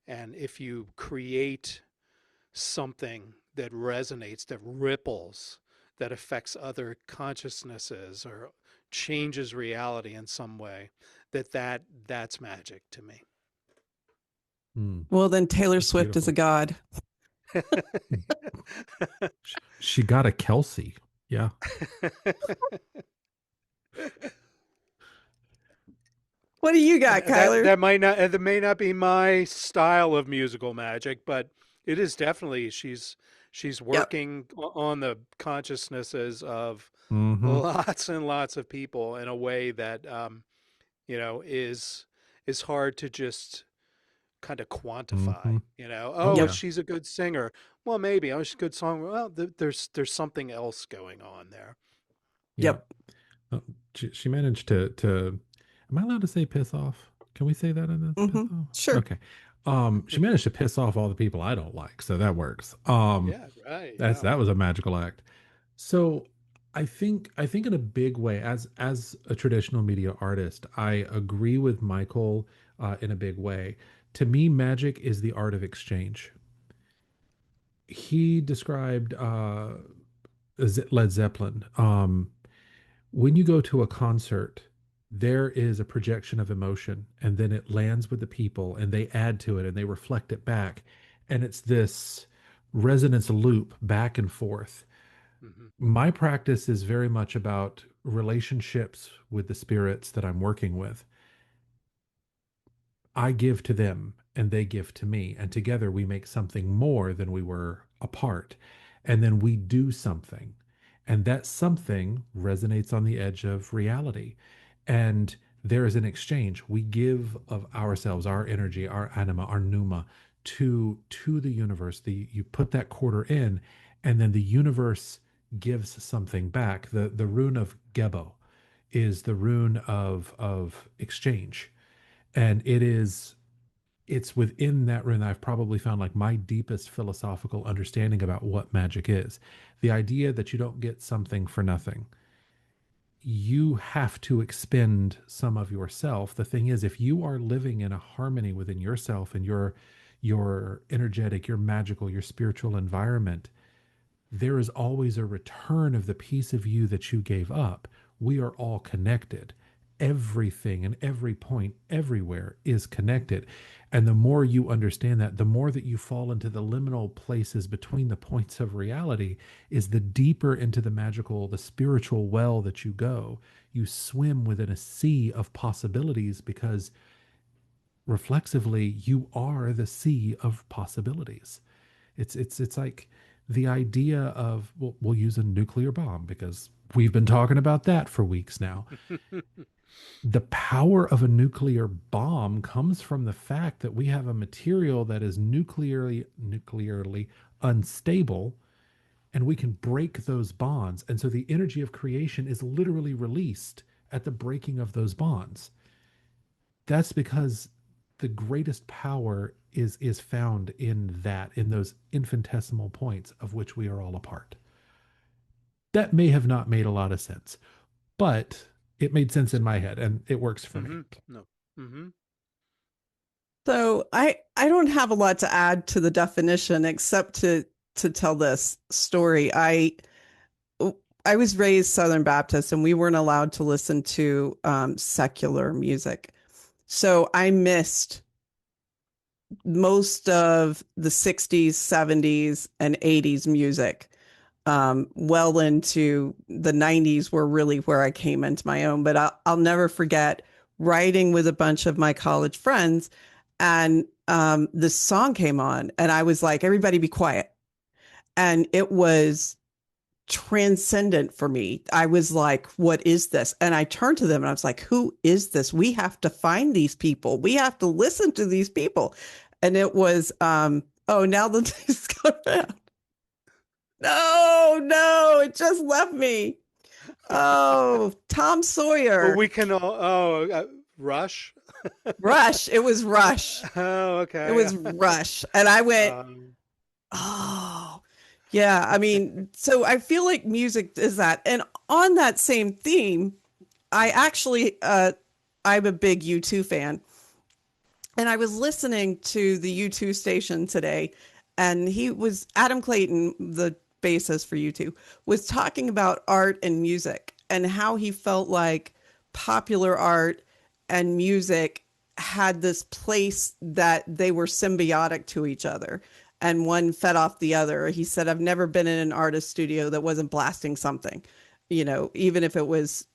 And if you create something that resonates, that ripples, that affects other consciousnesses or changes reality in some way, that's magic to me. Hmm, Well, then Taylor that's Swift is a beautiful. god. She got a Kelsey. Yeah. What do you And got, that Kyler? that may not be my style of musical magic, but it is definitely she's Yep. working on the consciousnesses of Mm-hmm. lots and lots of people in a way that is hard to just kind of quantify. Mm-hmm. Oh Oh, Yep. yeah. she's a good singer. Well, maybe. Oh, she's a good song. Well, there's something else going on there. Yeah. Yep. She managed to am I allowed to say piss off? Can we say that in this piss Hmm. off? Sure. Okay. She managed to piss off all the people I don't like, so that works. Yeah, right. That's Yeah. that was a magical act. So I think in a big way, as a traditional media artist, I agree with Michael in a big way. To me, magic is the art of exchange. He described Led Zeppelin. When you go to a concert, there is a projection of emotion, and then it lands with the people, and they add to it, and they reflect it back, and it's this resonance loop back and forth. Hmm. My practice is very much about relationships with the spirits that I'm working with. I give to them and they give to me. And together we make something more than we were apart. And then we do something. And that something resonates on the edge of reality. And there is an exchange. We give of ourselves, our energy, our anima, our pneuma to the universe. You put that quarter in, and then the universe gives something back. The rune of Gebo is the rune of exchange, and it's within that rune that I've probably found like my deepest philosophical understanding about what magic is. The idea that you don't get something for nothing. You have to expend some of yourself. The thing is, if you are living in a harmony within yourself and your energetic, your magical, your spiritual environment, there is always a return of the piece of you that you gave up. We are all connected. Everything and every point everywhere is connected. And the more you understand that, the more that you fall into the liminal places between the points of reality, is the deeper into the magical, the spiritual well that you go. You swim within a sea of possibilities because reflexively, you are the sea of possibilities. It's like the idea of, well, we'll use a nuclear bomb because we've been talking about that for weeks now. The power of a nuclear bomb comes from the fact that we have a material that is nuclearly unstable, and we can break those bonds. And so the energy of creation is literally released at the breaking of those bonds. That's because the greatest power is found in those infinitesimal points of which we are all a part. That may have not made a lot of sense, but it made sense in my head and it works for me. Mm-hmm. No. Mm-hmm. So I don't have a lot to add to the definition except to tell this story. I was raised Southern Baptist, and we weren't allowed to listen to secular music. So I missed most of the 60s, 70s, and 80s music. Well into the 90s were really where I came into my own. But I'll never forget riding with a bunch of my college friends, and this song came on, and I was like, everybody be quiet. And it was transcendent for me. I was like, what is this? And I turned to them and I was like, who is this? We have to find these people. We have to listen to these people. And it was, oh, now the thing's going down. No, no, it just left me. Oh, Tom Well, Sawyer. we can all, oh, Rush. Rush. It was Rush. Oh, It okay. was Rush. And I went, Um, oh, yeah. I mean, so I feel like music is that. And on that same theme, I actually, I'm a big U2 fan. And I was listening to the U2 station today, and Adam Clayton, the bassist for U2, was talking about art and music and how he felt like popular art and music had this place that they were symbiotic to each other, and one fed off the other. He said, I've never been in an artist studio that wasn't blasting something. Even if it was,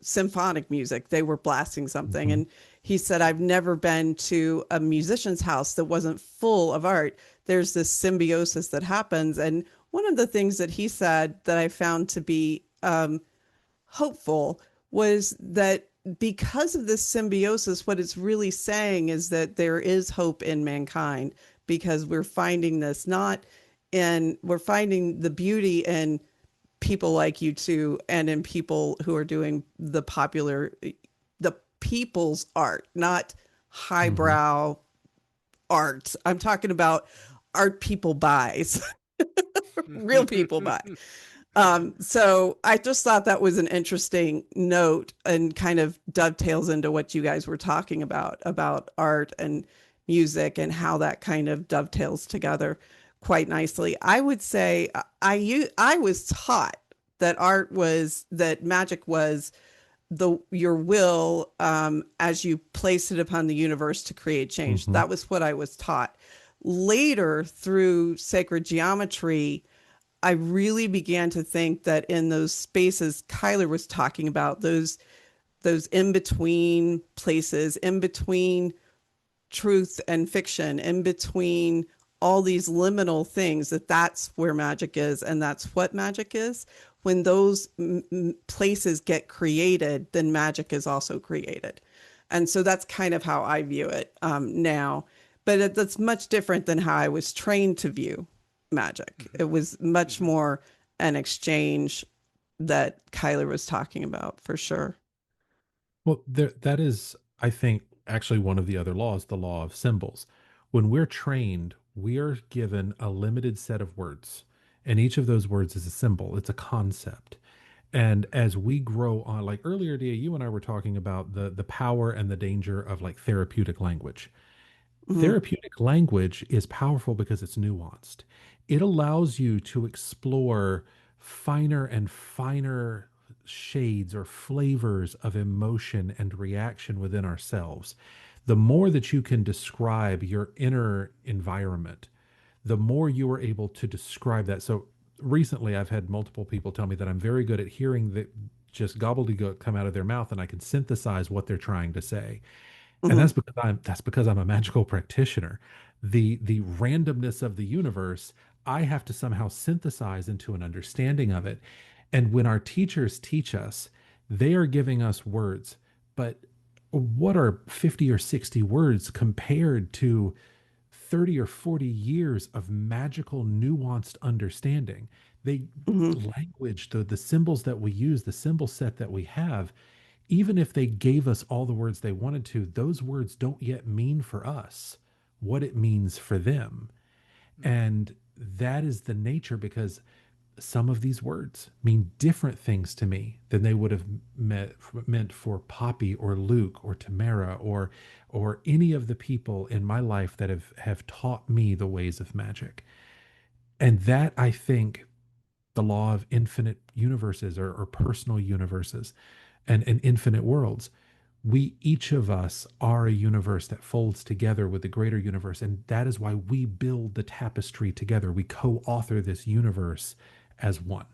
symphonic music, they were blasting something. Mhm. And he said, I've never been to a musician's house that wasn't full of art. There's this symbiosis that happens. And one of the things that he said that I found to be hopeful was that because of this symbiosis, what it's really saying is that there is hope in mankind, because we're finding this not in, we're finding the beauty in people like you two, and in people who are doing the people's art, not Mhm. highbrow art. I'm talking about art people buys, real people buy. So I just thought that was an interesting note, and kind of dovetails into what you guys were talking about art and music, and how that kind of dovetails together quite nicely. I would say I was taught that magic was your will, as you place it upon the universe to create change. Mhm. That was what I was taught. Later, through sacred geometry, I really began to think that in those spaces Kyler was talking about, those in between places, in between truth and fiction, in between all these liminal things, that's where magic is, and that's what magic is. When those places get created, then magic is also created. And so that's kind of how I view it now. But that's much different than how I was trained to view magic. It was much more an exchange that Kyler was talking about, for sure. Well, that is, I think, actually one of the other laws, the law of symbols. When we're trained, we are given a limited set of words, and each of those words is a symbol, it's a concept. And as we grow on, like earlier, Dia, you and I were talking about the power and the danger of like therapeutic language. Hmm. Therapeutic language is powerful because it's nuanced. It allows you to explore finer and finer shades or flavors of emotion and reaction within ourselves. The more that you can describe your inner environment, the more you are able to describe that. So recently, I've had multiple people tell me that I'm very good at hearing the just gobbledygook come out of their mouth, and I can synthesize what they're trying to say. And Hmm. that's because I'm a magical practitioner. The randomness of the universe, I have to somehow synthesize into an understanding of it. And when our teachers teach us, they are giving us words, but what are 50 or 60 words compared to 30 or 40 years of magical nuanced understanding? They Hmm. language, the symbols that we use, the symbol set that we have, even if they gave us all the words they wanted to, those words don't yet mean for us what it means for them. And that is the nature, because some of these words mean different things to me than they would have meant for Poppy or Luke or Tamara or any of the people in my life that have taught me the ways of magic. And that, I think, the law of infinite universes, or personal universes, and infinite worlds, we, each of us, are a universe that folds together with the greater universe. And that is why we build the tapestry together. We co-author this universe as one.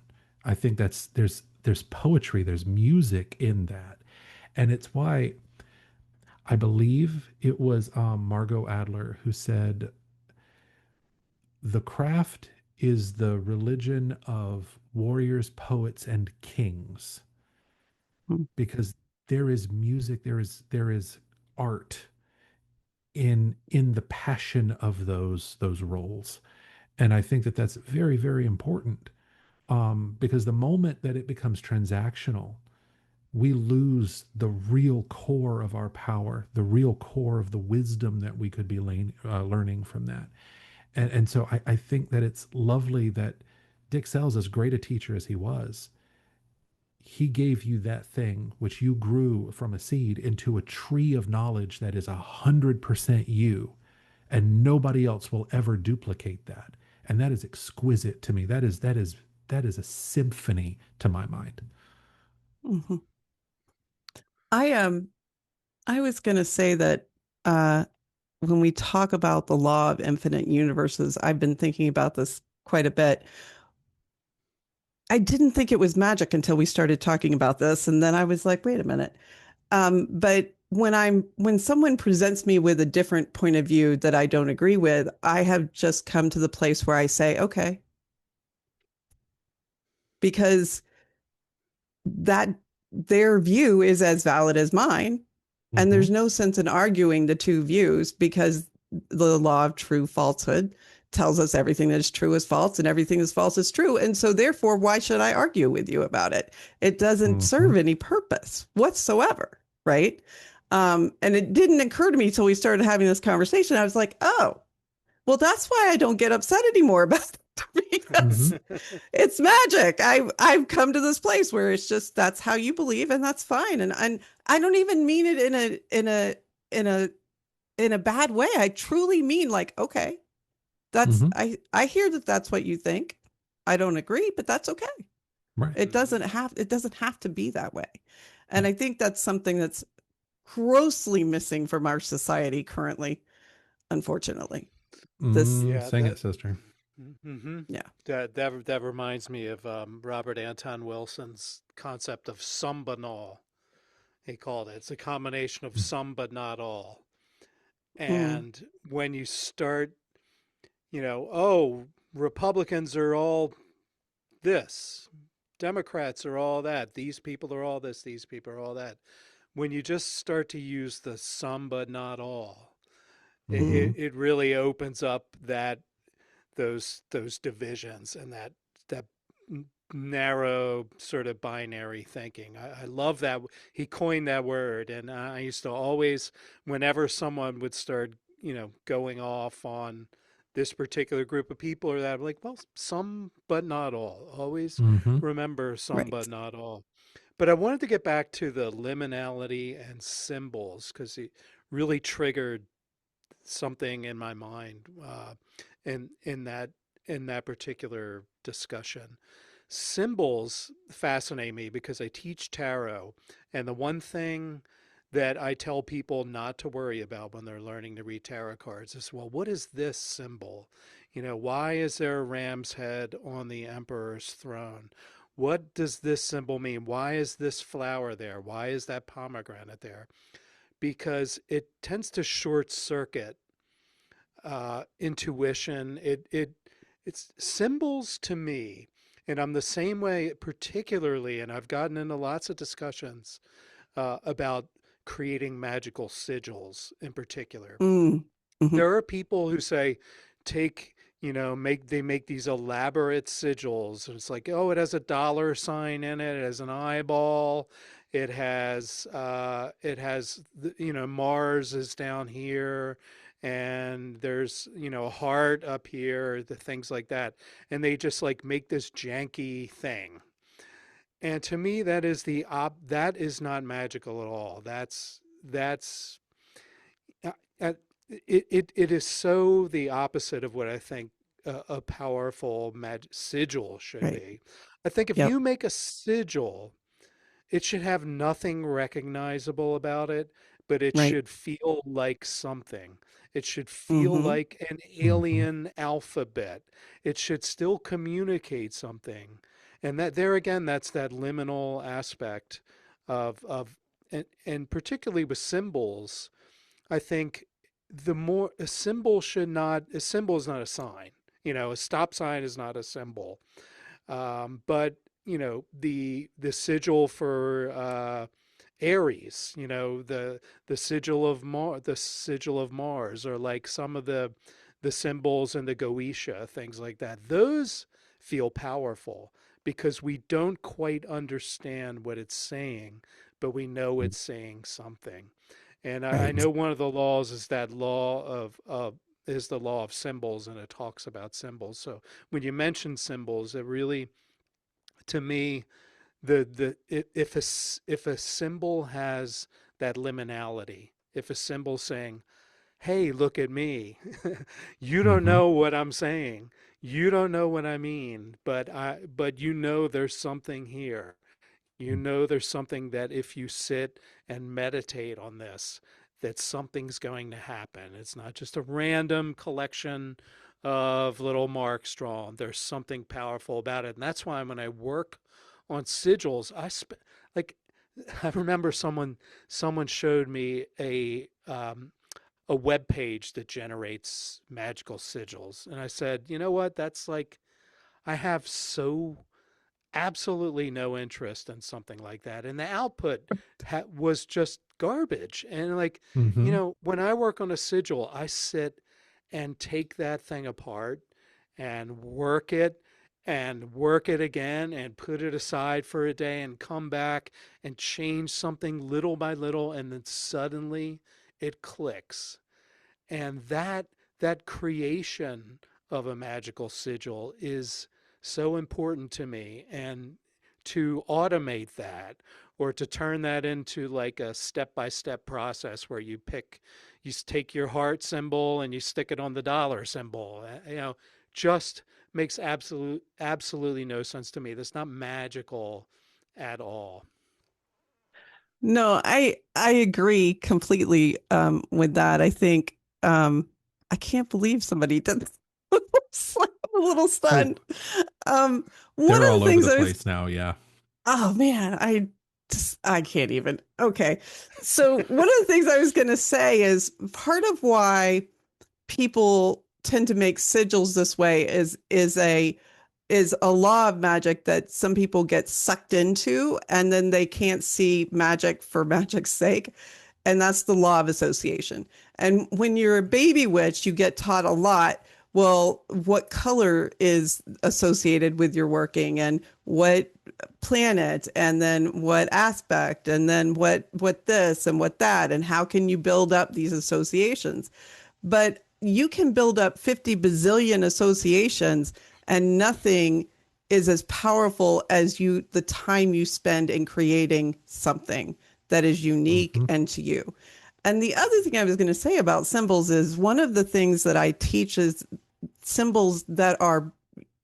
I think that's, there's poetry, there's music in that. And it's why I believe it was Margot Adler who said, the craft is the religion of warriors, poets, and kings, Mm. because there is music, there is art in the passion of those roles. And I think that that's very, very important, because the moment that it becomes transactional, we lose the real core of our power, the real core of the wisdom that we could be learning from that. And so I think that it's lovely that Dick Sells, as great a teacher as he was, he gave you that thing which you grew from a seed into a tree of knowledge that is 100% you, and nobody else will ever duplicate that. And that is exquisite to me. That is a symphony to my mind. Mm-hmm. I was going to say that uh, when we talk about the law of infinite universes, I've been thinking about this quite a bit. I didn't think it was magic until we started talking about this, and then I was like, wait a minute. But when someone presents me with a different point of view that I don't agree with, I have just come to the place where I say, okay, because that their view is as valid as mine. And there's no sense in arguing the two views, because the law of true falsehood tells us everything that is true is false and everything that's false is true. And so therefore, why should I argue with you about it? It doesn't serve any purpose whatsoever. Right. And it didn't occur to me till we started having this conversation. I was like, oh, well, that's why I don't get upset anymore about it, because it's magic. I've come to this place where it's just, that's how you believe, and that's fine. And I don't even mean it in a bad way. I truly mean, like, okay, that's I hear that that's what you think. I don't agree, but that's okay. Right. It doesn't have to be that way. And I think that's something that's grossly missing from our society currently, unfortunately. This Yeah, Sing it, sister. Yeah. That reminds me of Robert Anton Wilson's concept of some but all. He called it. It's a combination of some but not all. And when you start, oh, Republicans are all this, Democrats are all that, these people are all this, these people are all that. When you just start to use the some but not all, it really opens up those divisions and that narrow sort of binary thinking. I love that he coined that word, and I used to always, whenever someone would start, going off on this particular group of people or that, I'm like, well, some but not all. Always remember some but not all. But I wanted to get back to the liminality and symbols, because it really triggered something in my mind in that particular discussion. Symbols fascinate me because I teach tarot, and the one thing that I tell people not to worry about when they're learning to read tarot cards is, well, what is this symbol? Why is there a ram's head on the emperor's throne? What does this symbol mean? Why is this flower there? Why is that pomegranate there? Because it tends to short circuit intuition. It's symbols to me, and I'm the same way, particularly, and I've gotten into lots of discussions about creating magical sigils in particular. There are people who say, make these elaborate sigils. It's like, oh, it has a dollar sign in it. It has an eyeball. It has Mars is down here, and there's a heart up here, the things like that, and they just like make this janky thing. And to me, that is not magical at all. It is so the opposite of what I think a powerful sigil should Right. be. I think if Yep. you make a sigil, it should have nothing recognizable about it, but it Right. should feel like something. It should feel Mm-hmm. like an Mm-hmm. alien alphabet. It should still communicate something. And that there again, that's that liminal aspect of and particularly with symbols, I think the more a symbol should not a symbol is not a sign. You know, a stop sign is not a symbol. But you know, the sigil for Aries, you know, the sigil of the sigil of Mars, or like some of the symbols in the Goetia, things like that. Those feel powerful because we don't quite understand what it's saying, but we know it's saying something. And I Right. know one of the laws is that law of is the law of symbols, and it talks about symbols. So when you mention symbols, it really, to me, if a symbol has that liminality, if a symbol saying, "Hey, look at me," you don't Mm-hmm. know what I'm saying, you don't know what I mean, but you know there's something here. You know there's something that if you sit and meditate on this, that something's going to happen. It's not just a random collection of little marks drawn. There's something powerful about it. And that's why when I work on sigils, like I remember someone showed me a web page that generates magical sigils. And I said, you know what? That's like I have so absolutely no interest in something like that. And the output was just garbage. And like, you Mm-hmm. know, when I work on a sigil, I sit and take that thing apart and work it again and put it aside for a day and come back and change something little by little. And then suddenly it clicks. And that creation of a magical sigil is so important to me. And to automate that, or to turn that into like a step-by-step process where you take your heart symbol and you stick it on the dollar symbol, you know, just makes absolutely no sense to me. That's not magical at all. No, I agree completely with that. I think I can't believe somebody did this. I'm a little Oh, stunned. Um, one they're of all the over things the I was, place now. Yeah. oh man, I can't even. Okay. So one of the things I was going to say is part of why people tend to make sigils this way is a law of magic that some people get sucked into and then they can't see magic for magic's sake. And that's the law of association. And when you're a baby witch, you get taught a lot. Well, what color is associated with your working and what planet and then what aspect and then what this and what that and how can you build up these associations? But you can build up 50 bazillion associations and nothing is as powerful as the time you spend in creating something that is unique Mm-hmm. and to you. And the other thing I was going to say about symbols is one of the things that I teach is symbols that are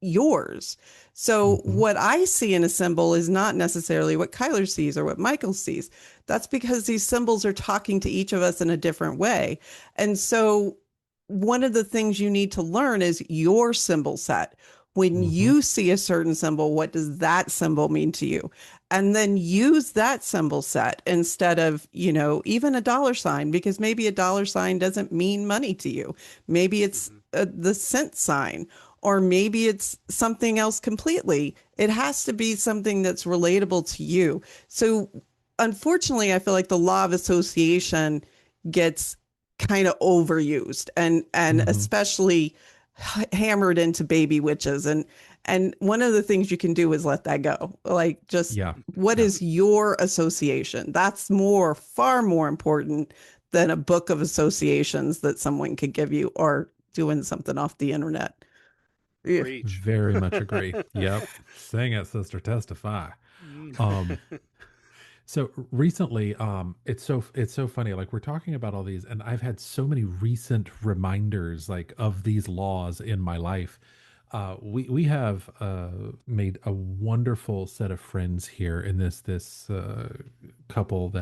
yours. So Mm-hmm. what I see in a symbol is not necessarily what Kyler sees or what Michael sees. That's because these symbols are talking to each of us in a different way. And so one of the things you need to learn is your symbol set. When Mm-hmm. you see a certain symbol, what does that symbol mean to you? And then use that symbol set instead of, even a dollar sign, because maybe a dollar sign doesn't mean money to you. Maybe it's Mm-hmm. the cent sign, or maybe it's something else completely. It has to be something that's relatable to you. So, unfortunately, I feel like the law of association gets kind of overused and Mm-hmm. especially hammered into baby witches and one of the things you can do is let that go. Like, just Yeah. what Yeah. is your association? That's far more important than a book of associations that someone could give you or doing something off the internet. Yeah. Preach. Very much agree. Yep. Sing it, sister. Testify. Um, So recently, it's so funny. Like we're talking about all these, and I've had so many recent reminders like of these laws in my life. We have made a wonderful set of friends here in this couple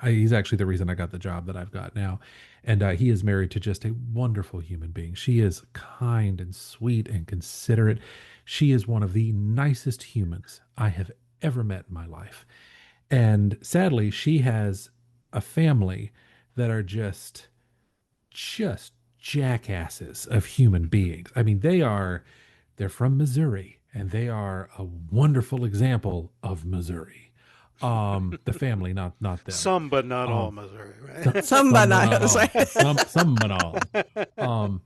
he's actually the reason I got the job that I've got now, and he is married to just a wonderful human being. She is kind and sweet and considerate. She is one of the nicest humans I have ever met in my life. And sadly, she has a family that are just jackasses of human beings. I mean, they're from Missouri and they are a wonderful example of Missouri. The family, not them. Some, but not all Um, Missouri, Some some but not bananas, all. right? Some but all. Um,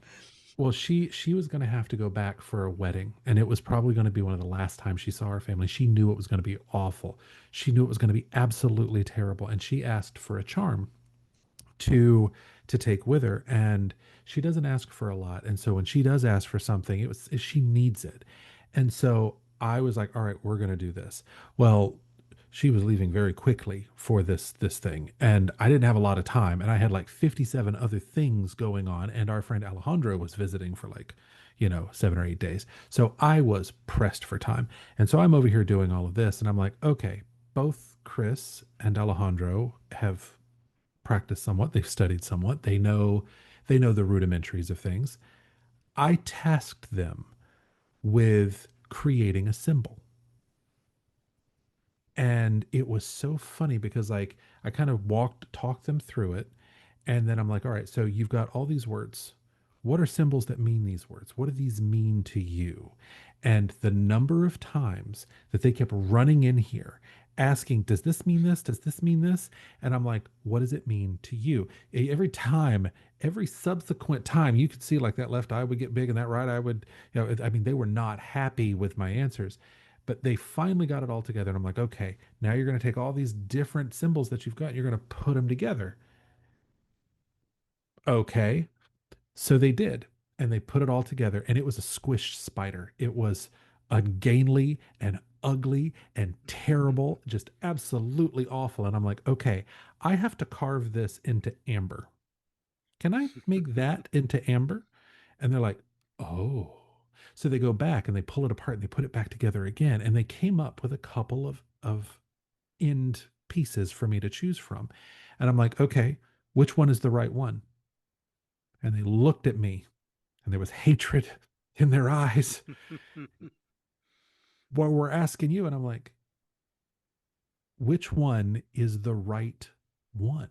well, she was going to have to go back for a wedding, and it was probably going to be one of the last times she saw her family. She knew it was going to be awful. She knew it was going to be absolutely terrible, and she asked for a charm to take with her, and she doesn't ask for a lot. And so when she does ask for something, she needs it. And so I was like, all right, we're going to do this. Well, she was leaving very quickly for this thing, and I didn't have a lot of time, and I had like 57 other things going on, and our friend Alejandro was visiting for like 7 or 8 days. So I was pressed for time, and so I'm over here doing all of this, and I'm like, okay, both Chris and Alejandro have practiced somewhat, they've studied somewhat, they know the rudimentaries of things. I tasked them with creating a symbol. And it was so funny because like I kind of talked them through it. And then I'm like, all right, so you've got all these words. What are symbols that mean these words? What do these mean to you? And the number of times that they kept running in here asking, does this mean this? Does this mean this? And I'm like, what does it mean to you? Every time, every subsequent time, you could see like that left eye would get big and that right eye would, I mean, they were not happy with my answers. But they finally got it all together. And I'm like, okay, now you're going to take all these different symbols that you've got, and you're going to put them together. Okay. So they did. And they put it all together. And it was a squished spider. It was ungainly and ugly and terrible, just absolutely awful. And I'm like, okay, I have to carve this into amber. Can I make that into amber? And they're like, oh. So they go back and they pull it apart and they put it back together again. And they came up with a couple of end pieces for me to choose from. And I'm like, okay, which one is the right one? And they looked at me and there was hatred in their eyes. Well, we're asking you. And I'm like, which one is the right one?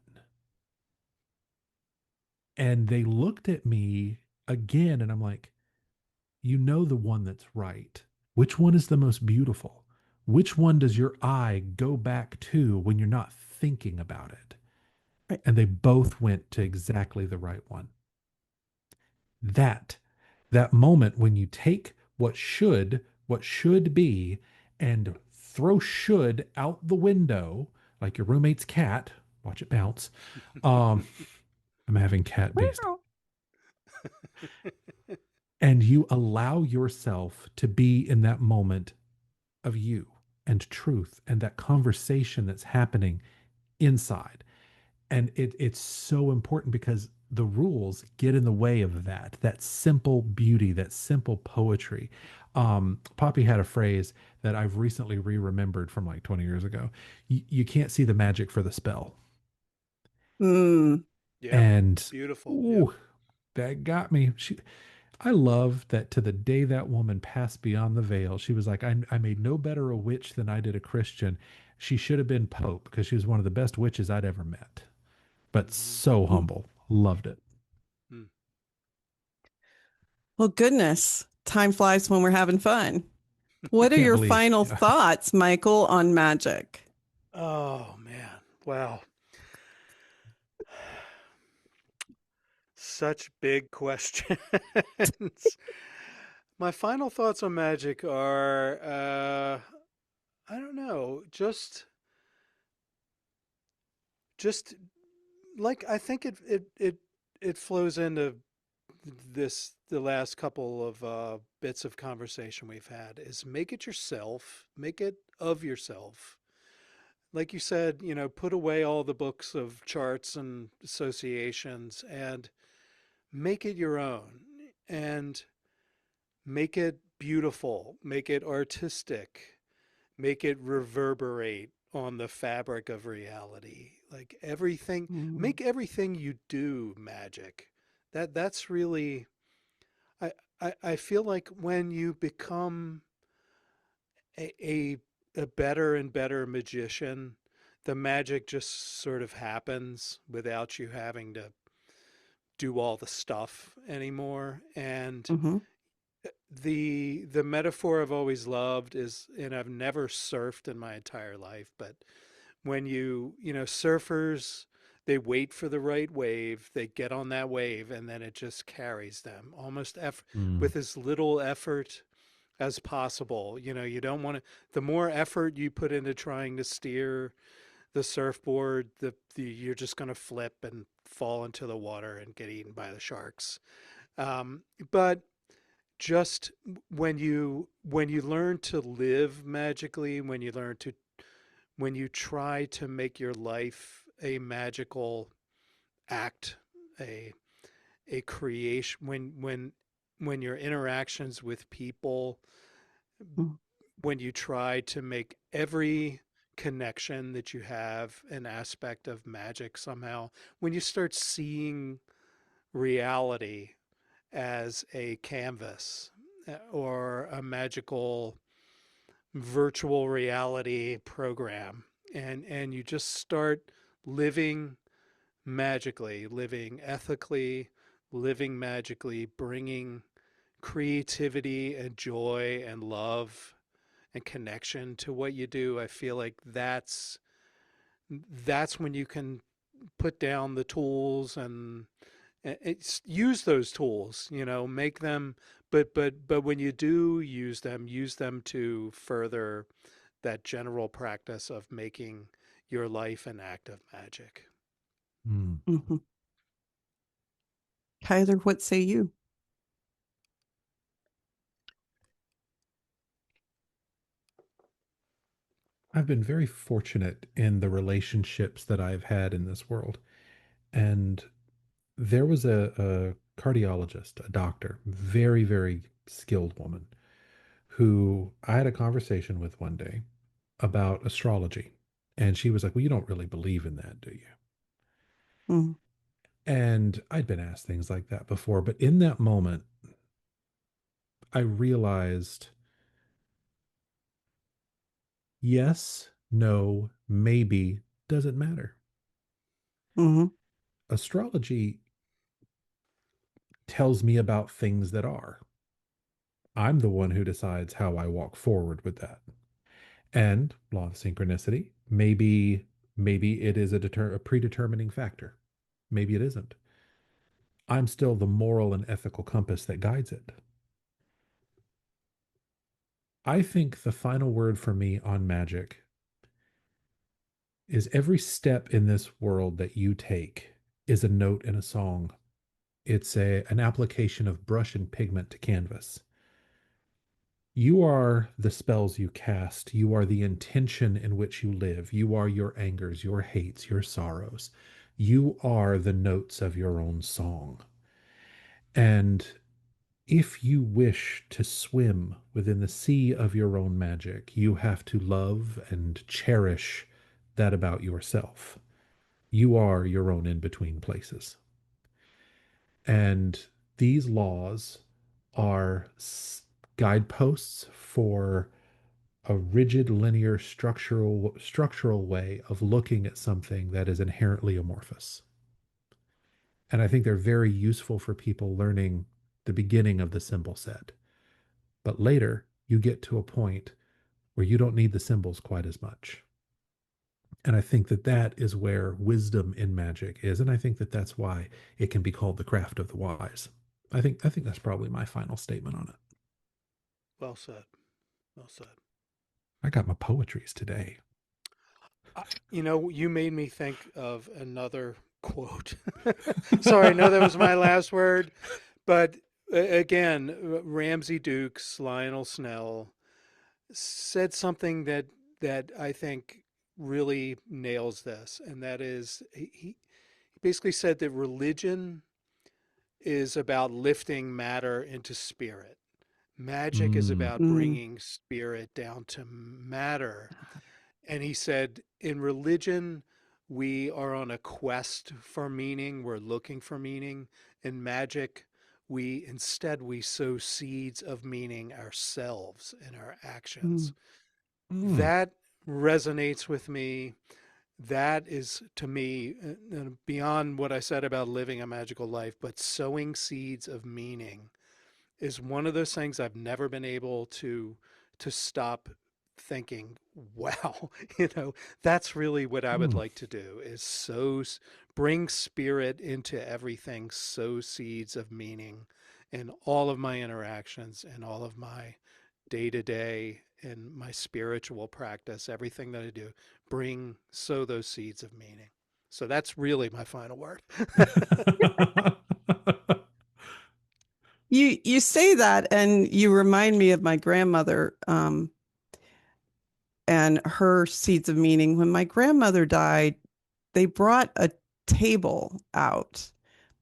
And they looked at me again and I'm like, you know the one that's right. Which one is the most beautiful? Which one does your eye go back to when you're not thinking about it? Right. And they both went to exactly the right one. That moment when you take what should be and throw should out the window like your roommate's cat, watch it bounce. I'm having cat based, and you allow yourself to be in that moment of you and truth and that conversation that's happening inside. And it's so important because the rules get in the way of that simple beauty, that simple poetry. Poppy had a phrase that I've recently re-remembered from like 20 years ago. You can't see the magic for the spell. Mm. Yeah, And beautiful. ooh, that got me. I love that to the day that woman passed beyond the veil, she was like, I made no better a witch than I did a Christian. She should have been Pope because she was one of the best witches I'd ever met. But so humble. Loved it. Mm. Well, goodness, time flies when we're having fun. What are Can't your believe. final Yeah. thoughts, Michael, on magic? Oh man, wow. Such big questions. My final thoughts on magic are, I don't know, just like I think it flows into the last couple of bits of conversation we've had is make it yourself, make it of yourself. like you said, put away all the books of charts and associations and make it your own, and make it beautiful, make it artistic, make it reverberate on the fabric of reality. Like everything, Mm-hmm. make everything you do magic. That's really, I, I feel like when you become a, a a better and better magician, the magic just sort of happens without you having to do all the stuff anymore. And Mm-hmm. the metaphor I've always loved is, and I've never surfed in my entire life, but when surfers, they wait for the right wave, they get on that wave, and then it just carries them almost Mm. with as little effort as possible. You don't want to, the more effort you put into trying to steer the surfboard, you're just going to flip and fall into the water and get eaten by the sharks. But just when you learn to live magically, when you try to make your life a magical act, a a creation, when your interactions with people, when you try to make every connection that you have an aspect of magic somehow, when you start seeing reality as a canvas, or a magical virtual reality program, and you just start living magically, living ethically, living magically, bringing creativity and joy and love and connection to what you do. I feel like that's when you can put down the tools and use those tools, make them, but when you do use them to further that general practice of making your life an act of magic. Mm. Mm-hmm. Tyler, what say you? I've been very fortunate in the relationships that I've had in this world. And there was a cardiologist, a doctor, very, very skilled woman, who I had a conversation with one day about astrology. And she was like, "Well, you don't really believe in that, do you?" Mm-hmm. And I'd been asked things like that before. But in that moment, I realized yes, no, maybe doesn't matter. Mm-hmm. Astrology tells me about things that are. I'm the one who decides how I walk forward with that. And law of synchronicity, maybe it is a predetermining factor. Maybe it isn't. I'm still the moral and ethical compass that guides it. I think the final word for me on magic is every step in this world that you take is a note in a song. It's an application of brush and pigment to canvas. You are the spells you cast. You are the intention in which you live. You are your angers, your hates, your sorrows. You are the notes of your own song. And if you wish to swim within the sea of your own magic, you have to love and cherish that about yourself. You are your own in between places. And these laws are guideposts for a rigid linear structural way of looking at something that is inherently amorphous. And I think they're very useful for people learning the beginning of the symbol set. But later, you get to a point where you don't need the symbols quite as much. And I think that that is where wisdom in magic is. And I think that that's why it can be called the craft of the wise. I think that's probably my final statement on it. Well said. Well said. I got my poetries today. You made me think of another quote. Sorry, no, that was my last word. But again, Ramsey Dukes, Lionel Snell said something that I think really nails this, and that is he basically said that religion is about lifting matter into spirit. Magic is about Mm. bringing spirit down to matter. And he said, in religion, we are on a quest for meaning. We're looking for meaning. In magic, we sow seeds of meaning ourselves in our actions. That resonates with me. That is, to me, beyond what I said about living a magical life, but sowing seeds of meaning is one of those things I've never been able to stop thinking, wow, that's really what I would like to do, is bring spirit into everything, sow seeds of meaning in all of my interactions and all of my day-to-day and my spiritual practice, everything that I do, sow those seeds of meaning. So that's really my final word. You say that, and you remind me of my grandmother and her seeds of meaning. When my grandmother died, they brought a table out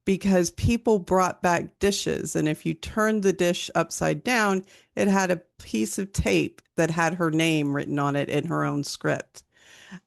because people brought back dishes. And if you turned the dish upside down, it had a piece of tape that had her name written on it in her own script.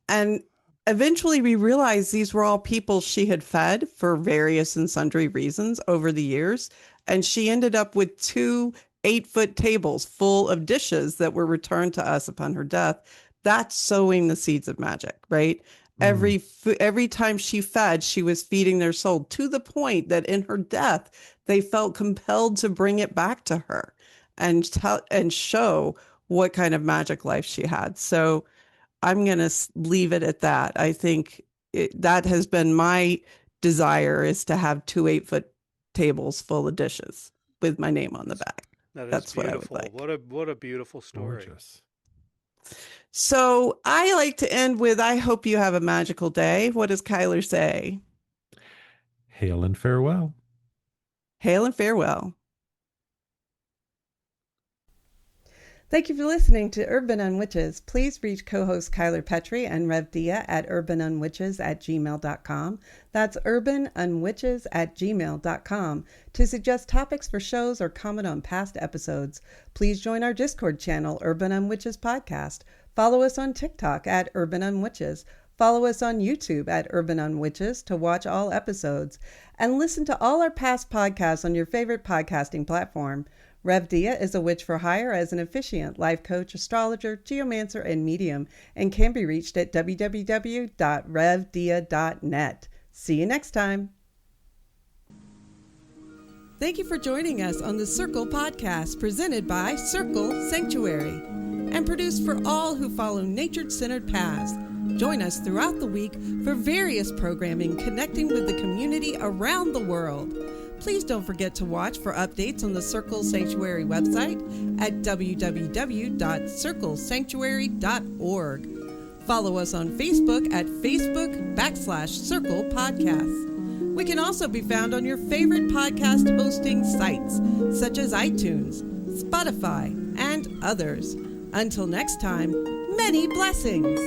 And eventually we realized these were all people she had fed for various and sundry reasons over the years. And she ended up with 2 8-foot tables full of dishes that were returned to us upon her death. That's sowing the seeds of magic, right? Every time she fed, she was feeding their soul, to the point that in her death, they felt compelled to bring it back to her and show what kind of magic life she had. So I'm going to leave it at that. I think that has been my desire, is to have 2 8-foot tables full of dishes with my name on the back. That's beautiful. what I would like. What a beautiful story. Gorgeous. So I like to end with, I hope you have a magical day. What does Kyler say? Hail and farewell. Hail and farewell. Thank you for listening to Urban on Witches. Please reach co-host Kyler Petrie and Rev Dia at urbanonwitches@gmail.com. That's urbanonwitches@gmail.com to suggest topics for shows or comment on past episodes. Please join our Discord channel, Urban on Witches Podcast. Follow us on TikTok at Urban on Witches. Follow us on YouTube at Urban on Witches to watch all episodes. And listen to all our past podcasts on your favorite podcasting platform. Rev Dia is a witch for hire as an officiant, life coach, astrologer, geomancer, and medium, and can be reached at www.revdia.net. See you next time. Thank you for joining us on the Circle Podcast, presented by Circle Sanctuary, and produced for all who follow nature-centered paths. Join us throughout the week for various programming connecting with the community around the world. Please don't forget to watch for updates on the Circle Sanctuary website at www.circlesanctuary.org. Follow us on Facebook at Facebook/Circle Podcasts. We can also be found on your favorite podcast hosting sites, such as iTunes, Spotify, and others. Until next time, many blessings.